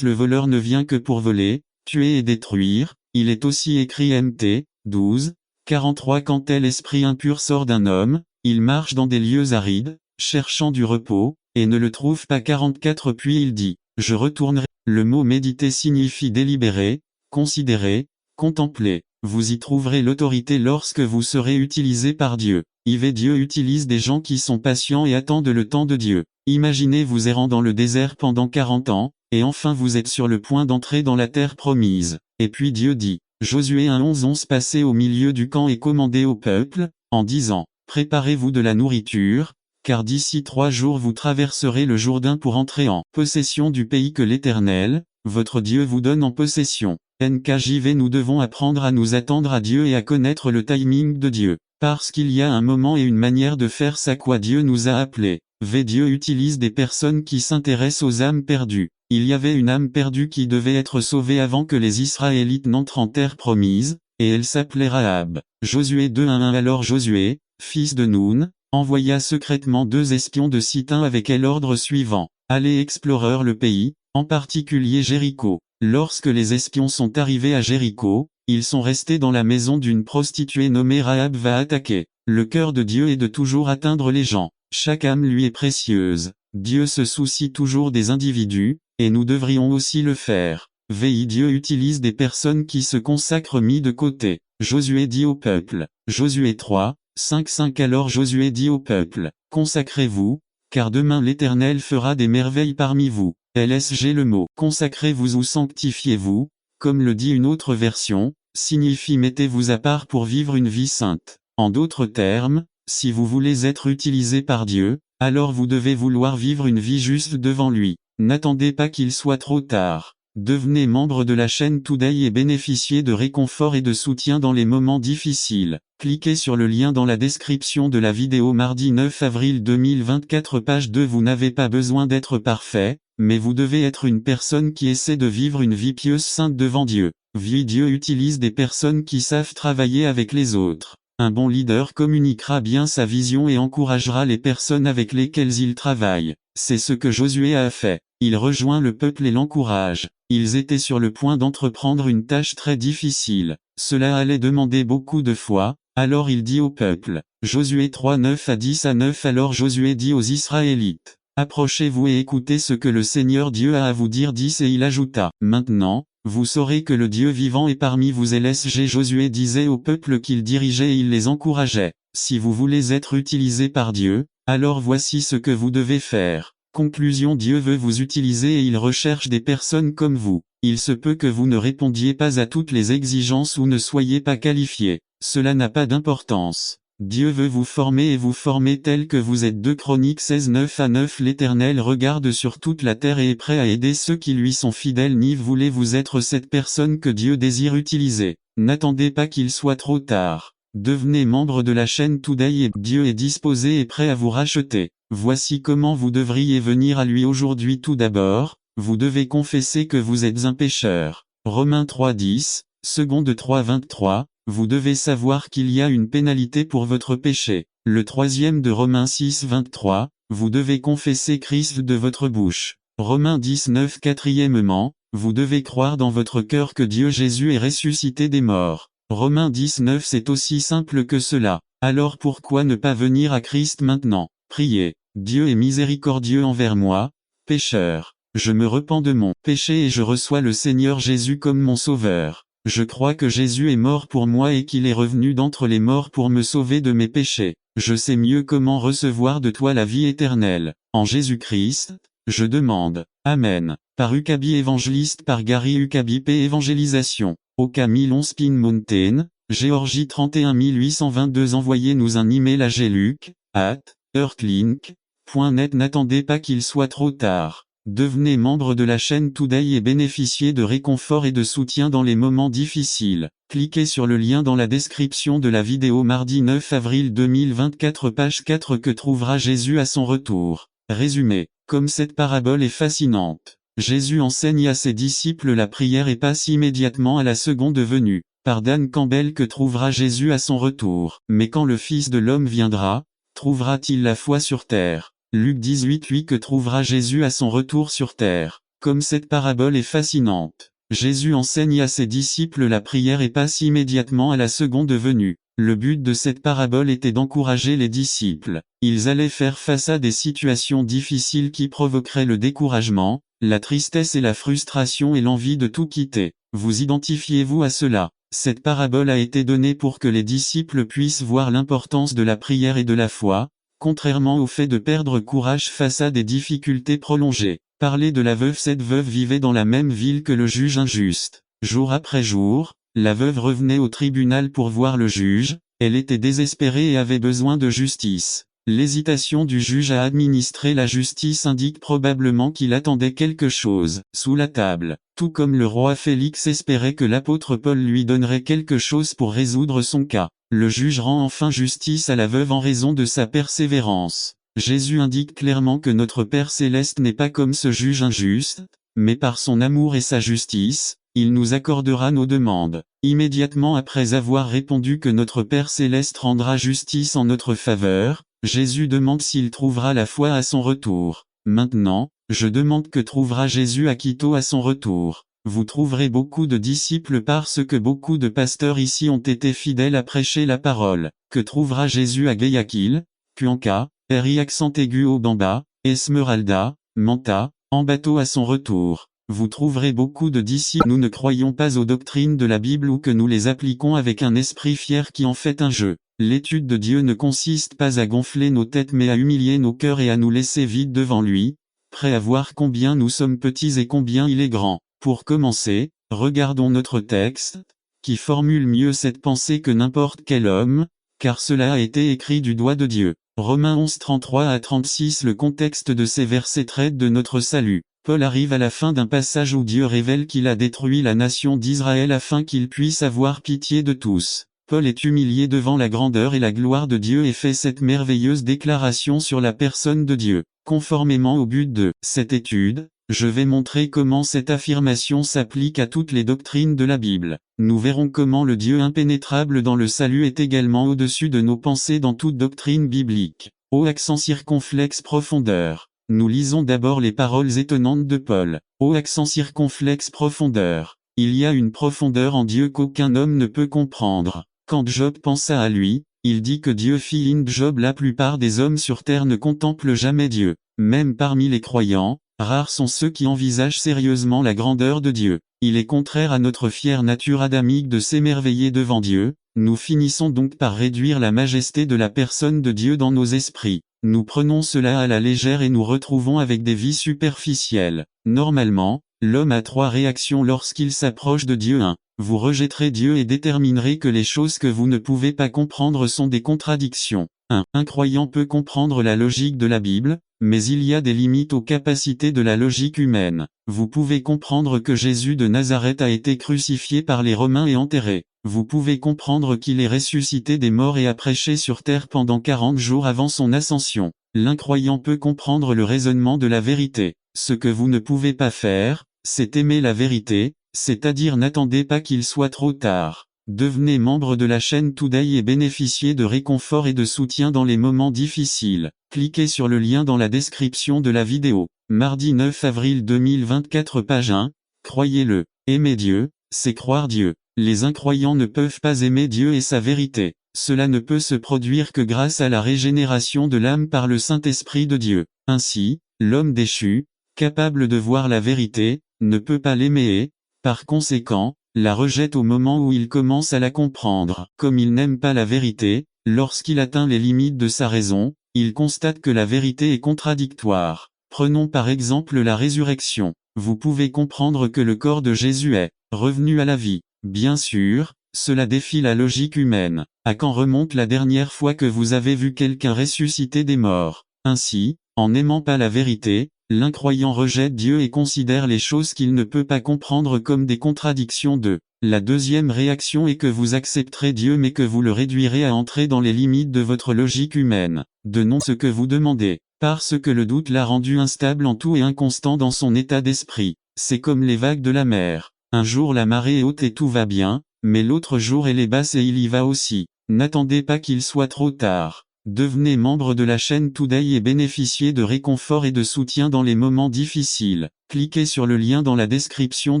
le voleur ne vient que pour voler, tuer et détruire. Il est aussi écrit MT 12 43 quand tel esprit impur sort d'un homme, il marche dans des lieux arides, cherchant du repos, et ne le trouve pas 44 puis il dit, je retournerai. Le mot méditer signifie délibérer, considérer, contempler. Vous y trouverez l'autorité lorsque vous serez utilisé par Dieu. Dieu utilise des gens qui sont patients et attendent le temps de Dieu. Imaginez vous errant dans le désert pendant 40 ans, et enfin vous êtes sur le point d'entrer dans la terre promise. Et puis Dieu dit, Josué 1:11 passez au milieu du camp et commandez au peuple, en disant, préparez-vous de la nourriture, car d'ici 3 jours vous traverserez le Jourdain pour entrer en possession du pays que l'Éternel, votre Dieu vous donne en possession. NKJV nous devons apprendre à nous attendre à Dieu et à connaître le timing de Dieu, parce qu'il y a un moment et une manière de faire ça quoi Dieu nous a appelés. Dieu utilise des personnes qui s'intéressent aux âmes perdues. Il y avait une âme perdue qui devait être sauvée avant que les Israélites n'entrent en terre promise, et elle s'appelait Rahab. Josué 2:1 Alors Josué, fils de Noun, envoya secrètement 2 espions de Sittim avec l'ordre suivant. Allez explorer le pays, en particulier Jéricho. Lorsque les espions sont arrivés à Jéricho, ils sont restés dans la maison d'une prostituée nommée Rahab va attaquer. Le cœur de Dieu est de toujours atteindre les gens. Chaque âme lui est précieuse. Dieu se soucie toujours des individus, et nous devrions aussi le faire. Dieu utilise des personnes qui se consacrent mis de côté. Josué dit au peuple. Josué 3:5 Alors Josué dit au peuple, consacrez-vous, car demain l'Éternel fera des merveilles parmi vous. LSG le mot consacrez-vous ou sanctifiez-vous, comme le dit une autre version, signifie mettez-vous à part pour vivre une vie sainte. En d'autres termes, si vous voulez être utilisé par Dieu, alors vous devez vouloir vivre une vie juste devant lui. N'attendez pas qu'il soit trop tard. Devenez membre de la chaîne Today et bénéficiez de réconfort et de soutien dans les moments difficiles. Cliquez sur le lien dans la description de la vidéo mardi 9 avril 2024 page 2 Vous n'avez pas besoin d'être parfait, mais vous devez être une personne qui essaie de vivre une vie pieuse sainte devant Dieu. Dieu utilise des personnes qui savent travailler avec les autres. Un bon leader communiquera bien sa vision et encouragera les personnes avec lesquelles il travaille. C'est ce que Josué a fait. Il rejoint le peuple et l'encourage. Ils étaient sur le point d'entreprendre une tâche très difficile. Cela allait demander beaucoup de foi, alors il dit au peuple. Josué 3:9 à 10 à 9 Alors Josué dit aux Israélites, approchez-vous et écoutez ce que le Seigneur Dieu a à vous dire 10 Et il ajouta, maintenant, vous saurez que le Dieu vivant est parmi vous. LSG Josué disait au peuple qu'il dirigeait et il les encourageait. Si vous voulez être utilisé par Dieu, alors voici ce que vous devez faire. Conclusion Dieu veut vous utiliser et il recherche des personnes comme vous. Il se peut que vous ne répondiez pas à toutes les exigences ou ne soyez pas qualifié. Cela n'a pas d'importance. Dieu veut vous former et vous former tel que vous êtes. 2 Chroniques 16:9 à 9 L'Éternel regarde sur toute la terre et est prêt à aider ceux qui lui sont fidèles. Voulez-vous être cette personne que Dieu désire utiliser? N'attendez pas qu'il soit trop tard. Devenez membre de la chaîne Today et Dieu est disposé et prêt à vous racheter. Voici comment vous devriez venir à lui aujourd'hui. Tout d'abord, vous devez confesser que vous êtes un pécheur. Romains 3:10, 2 3:23, vous devez savoir qu'il y a une pénalité pour votre péché. Le troisième de Romains 6:23, vous devez confesser Christ de votre bouche. Romains 19 quatrièmement, vous devez croire dans votre cœur que Dieu Jésus est ressuscité des morts. Romains 19 c'est aussi simple que cela. Alors pourquoi ne pas venir à Christ maintenant? Priez. Dieu est miséricordieux envers moi, pécheur. Je me repens de mon péché et je reçois le Seigneur Jésus comme mon sauveur. Je crois que Jésus est mort pour moi et qu'il est revenu d'entre les morts pour me sauver de mes péchés. Je sais mieux comment recevoir de toi la vie éternelle. En Jésus-Christ, je demande. Amen. Par Ukabi évangéliste par Gary Ukabi P Évangélisation. Oka 1011 Spin Mountain, Géorgie 31 822. Envoyez-nous un email à geluc@earthlink.net. N'attendez pas qu'il soit trop tard. Devenez membre de la chaîne Today et bénéficiez de réconfort et de soutien dans les moments difficiles. Cliquez sur le lien dans la description de la vidéo mardi 9 avril 2024 page 4 que trouvera Jésus à son retour. Résumé. Comme cette parabole est fascinante. Jésus enseigne à ses disciples la prière et passe immédiatement à la seconde venue. Par Dan Campbell que trouvera Jésus à son retour. Mais quand le Fils de l'homme viendra, trouvera-t-il la foi sur terre? Luc 18:8 que trouvera Jésus à son retour sur terre. Comme cette parabole est fascinante. Jésus enseigne à ses disciples la prière et passe immédiatement à la seconde venue. Le but de cette parabole était d'encourager les disciples. Ils allaient faire face à des situations difficiles qui provoqueraient le découragement, la tristesse et la frustration et l'envie de tout quitter. Vous identifiez-vous à cela? Cette parabole a été donnée pour que les disciples puissent voir l'importance de la prière et de la foi, contrairement au fait de perdre courage face à des difficultés prolongées. Parler de la veuve. Cette veuve vivait dans la même ville que le juge injuste. Jour après jour, la veuve revenait au tribunal pour voir le juge, elle était désespérée et avait besoin de justice. L'hésitation du juge à administrer la justice indique probablement qu'il attendait quelque chose, sous la table. Tout comme le roi Félix espérait que l'apôtre Paul lui donnerait quelque chose pour résoudre son cas. Le juge rend enfin justice à la veuve en raison de sa persévérance. Jésus indique clairement que notre Père Céleste n'est pas comme ce juge injuste, mais par son amour et sa justice, il nous accordera nos demandes. Immédiatement après avoir répondu que notre Père Céleste rendra justice en notre faveur, Jésus demande s'il trouvera la foi à son retour. Maintenant, je demande que trouvera Jésus à Quito à son retour. Vous trouverez beaucoup de disciples parce que beaucoup de pasteurs ici ont été fidèles à prêcher la parole. Que trouvera Jésus à Guayaquil, Cuenca, RI accent aigu au Bamba, Esmeralda, Manta, en bateau à son retour. Vous trouverez beaucoup de disciples. Nous ne croyons pas aux doctrines de la Bible ou que nous les appliquons avec un esprit fier qui en fait un jeu. L'étude de Dieu ne consiste pas à gonfler nos têtes mais à humilier nos cœurs et à nous laisser vides devant lui, prêts à voir combien nous sommes petits et combien il est grand. Pour commencer, regardons notre texte, qui formule mieux cette pensée que n'importe quel homme, car cela a été écrit du doigt de Dieu. Romains 11 33 à 36. Le contexte de ces versets traite de notre salut. Paul arrive à la fin d'un passage où Dieu révèle qu'il a détruit la nation d'Israël afin qu'il puisse avoir pitié de tous. Paul est humilié devant la grandeur et la gloire de Dieu et fait cette merveilleuse déclaration sur la personne de Dieu. Conformément au but de cette étude, je vais montrer comment cette affirmation s'applique à toutes les doctrines de la Bible. Nous verrons comment le Dieu impénétrable dans le salut est également au-dessus de nos pensées dans toute doctrine biblique. Au accent circonflexe profondeur. Nous lisons d'abord les paroles étonnantes de Paul. Au accent circonflexe profondeur. Il y a une profondeur en Dieu qu'aucun homme ne peut comprendre. Quand Job pensa à lui, il dit que Dieu fit in Job. La plupart des hommes sur terre ne contemplent jamais Dieu. Même parmi les croyants, rares sont ceux qui envisagent sérieusement la grandeur de Dieu. Il est contraire à notre fière nature adamique de s'émerveiller devant Dieu. Nous finissons donc par réduire la majesté de la personne de Dieu dans nos esprits. Nous prenons cela à la légère et nous retrouvons avec des vies superficielles. Normalement, l'homme a 3 réactions lorsqu'il s'approche de Dieu. 1. Vous rejetterez Dieu et déterminerez que les choses que vous ne pouvez pas comprendre sont des contradictions. 1. Un croyant peut comprendre la logique de la Bible, Mais il y a des limites aux capacités de la logique humaine. Vous pouvez comprendre que Jésus de Nazareth a été crucifié par les Romains et enterré. Vous pouvez comprendre qu'il est ressuscité des morts et a prêché sur terre pendant 40 jours avant son ascension. L'incroyant peut comprendre le raisonnement de la vérité. Ce que vous ne pouvez pas faire, c'est aimer la vérité, c'est-à-dire n'attendez pas qu'il soit trop tard. Devenez membre de la chaîne Today et bénéficiez de réconfort et de soutien dans les moments difficiles. Cliquez sur le lien dans la description de la vidéo. Mardi 9 avril 2024 page 1. Croyez-le. Aimer Dieu, c'est croire Dieu. Les incroyants ne peuvent pas aimer Dieu et sa vérité. Cela ne peut se produire que grâce à la régénération de l'âme par le Saint-Esprit de Dieu. Ainsi, l'homme déchu, capable de voir la vérité, ne peut pas l'aimer et, par conséquent, la rejette au moment où il commence à la comprendre. Comme il n'aime pas la vérité, lorsqu'il atteint les limites de sa raison, il constate que la vérité est contradictoire. Prenons par exemple la résurrection. Vous pouvez comprendre que le corps de Jésus est revenu à la vie. Bien sûr, cela défie la logique humaine. À quand remonte la dernière fois que vous avez vu quelqu'un ressusciter des morts? Ainsi, en n'aimant pas la vérité, l'incroyant rejette Dieu et considère les choses qu'il ne peut pas comprendre comme des contradictions de. La deuxième réaction est que vous accepterez Dieu mais que vous le réduirez à entrer dans les limites de votre logique humaine. De non ce que vous demandez, parce que le doute l'a rendu instable en tout et inconstant dans son état d'esprit. C'est comme les vagues de la mer. Un jour la marée est haute et tout va bien, mais l'autre jour elle est basse et il y va aussi. N'attendez pas qu'il soit trop tard. Devenez membre de la chaîne Today et bénéficiez de réconfort et de soutien dans les moments difficiles. Cliquez sur le lien dans la description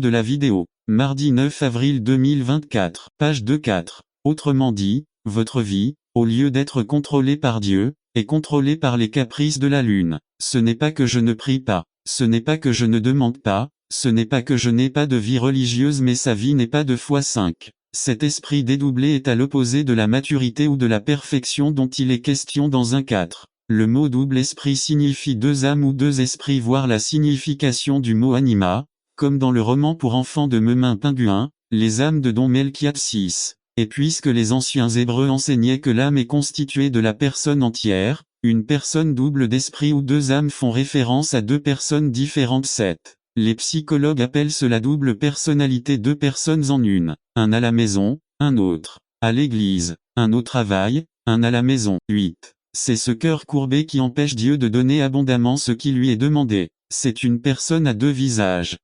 de la vidéo. Mardi 9 avril 2024, page 2-4. Autrement dit, votre vie, au lieu d'être contrôlée par Dieu, est contrôlée par les caprices de la lune. Ce n'est pas que je ne prie pas, ce n'est pas que je ne demande pas, ce n'est pas que je n'ai pas de vie religieuse mais sa vie n'est pas de foi 5. Cet esprit dédoublé est à l'opposé de la maturité ou de la perfection dont il est question dans un 4. Le mot double esprit signifie deux âmes ou deux esprits, voire la signification du mot anima, comme dans le roman pour enfants de Memin Pinguin, les âmes de Don Melchiad 6. Et puisque les anciens Hébreux enseignaient que l'âme est constituée de la personne entière, une personne double d'esprit ou deux âmes font référence à deux personnes différentes 7. Les psychologues appellent cela double personnalité, deux personnes en une. Un à la maison, un autre à l'église, un au travail, un à la maison. 8. C'est ce cœur courbé qui empêche Dieu de donner abondamment ce qui lui est demandé. C'est une personne à deux visages.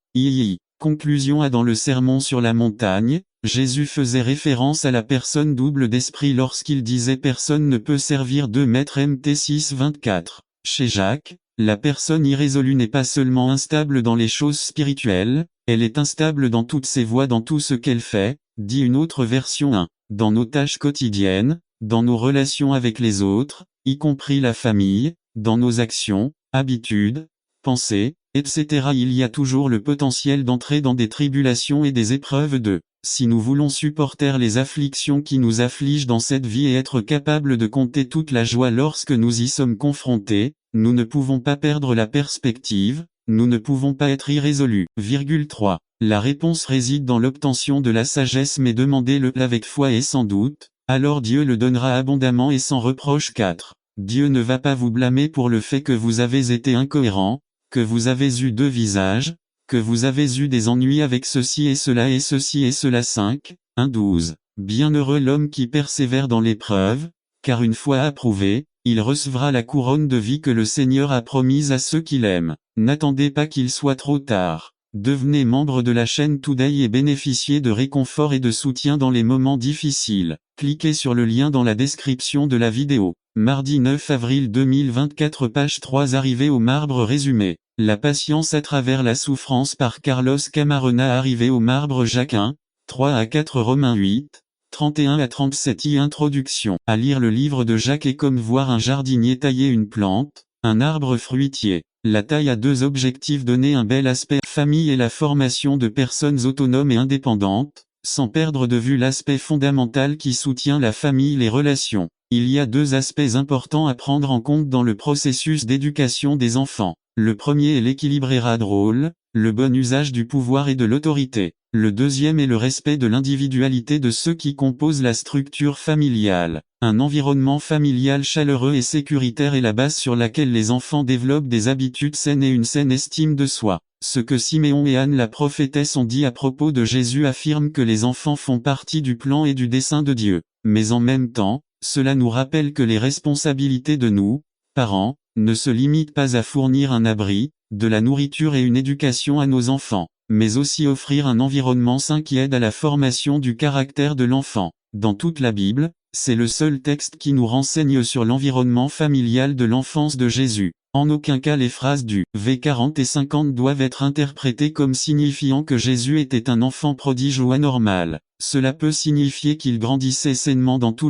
Conclusion à dans le Sermon sur la montagne, Jésus faisait référence à la personne double d'esprit lorsqu'il disait personne ne peut servir deux maîtres. Mt 6:24. Chez Jacques, la personne irrésolue n'est pas seulement instable dans les choses spirituelles, elle est instable dans toutes ses voies, dans tout ce qu'elle fait, dit une autre version 1. Dans nos tâches quotidiennes, dans nos relations avec les autres, y compris la famille, dans nos actions, habitudes, pensées, etc. Il y a toujours le potentiel d'entrer dans des tribulations et des épreuves de. Si nous voulons supporter les afflictions qui nous affligent dans cette vie et être capables de compter toute la joie lorsque nous y sommes confrontés, nous ne pouvons pas perdre la perspective, nous ne pouvons pas être irrésolus. 3. La réponse réside dans l'obtention de la sagesse, mais demandez-le avec foi et sans doute, alors Dieu le donnera abondamment et sans reproche. 4. Dieu ne va pas vous blâmer pour le fait que vous avez été incohérent, que vous avez eu deux visages, que vous avez eu des ennuis avec ceci et cela 5, 1-12. Bienheureux l'homme qui persévère dans l'épreuve, car une fois approuvé, il recevra la couronne de vie que le Seigneur a promise à ceux qui l'aiment. N'attendez pas qu'il soit trop tard. Devenez membre de la chaîne Today et bénéficiez de réconfort et de soutien dans les moments difficiles. Cliquez sur le lien dans la description de la vidéo. Mardi 9 avril 2024 page 3. Arrivé au marbre résumé. La patience à travers la souffrance par Carlos Camarena. Arrivé au marbre Jacques 1, 3-4 Romains 8, 31-37. Introduction. À lire le livre de Jacques est comme voir un jardinier tailler une plante, un arbre fruitier. La taille a deux objectifs: donner un bel aspect famille et la formation de personnes autonomes et indépendantes, sans perdre de vue l'aspect fondamental qui soutient la famille, les relations. Il y a deux aspects importants à prendre en compte dans le processus d'éducation des enfants. Le premier est l'équilibre et rôle, le bon usage du pouvoir et de l'autorité. Le deuxième est le respect de l'individualité de ceux qui composent la structure familiale. Un environnement familial chaleureux et sécuritaire est la base sur laquelle les enfants développent des habitudes saines et une saine estime de soi. Ce que Siméon et Anne la prophétesse ont dit à propos de Jésus affirme que les enfants font partie du plan et du dessein de Dieu. Mais en même temps, cela nous rappelle que les responsabilités de nous, parents, ne se limitent pas à fournir un abri, de la nourriture et une éducation à nos enfants, mais aussi offrir un environnement sain qui aide à la formation du caractère de l'enfant. Dans toute la Bible, c'est le seul texte qui nous renseigne sur l'environnement familial de l'enfance de Jésus. En aucun cas les phrases du V40 et 50 doivent être interprétées comme signifiant que Jésus était un enfant prodige ou anormal. Cela peut signifier qu'il grandissait sainement dans tous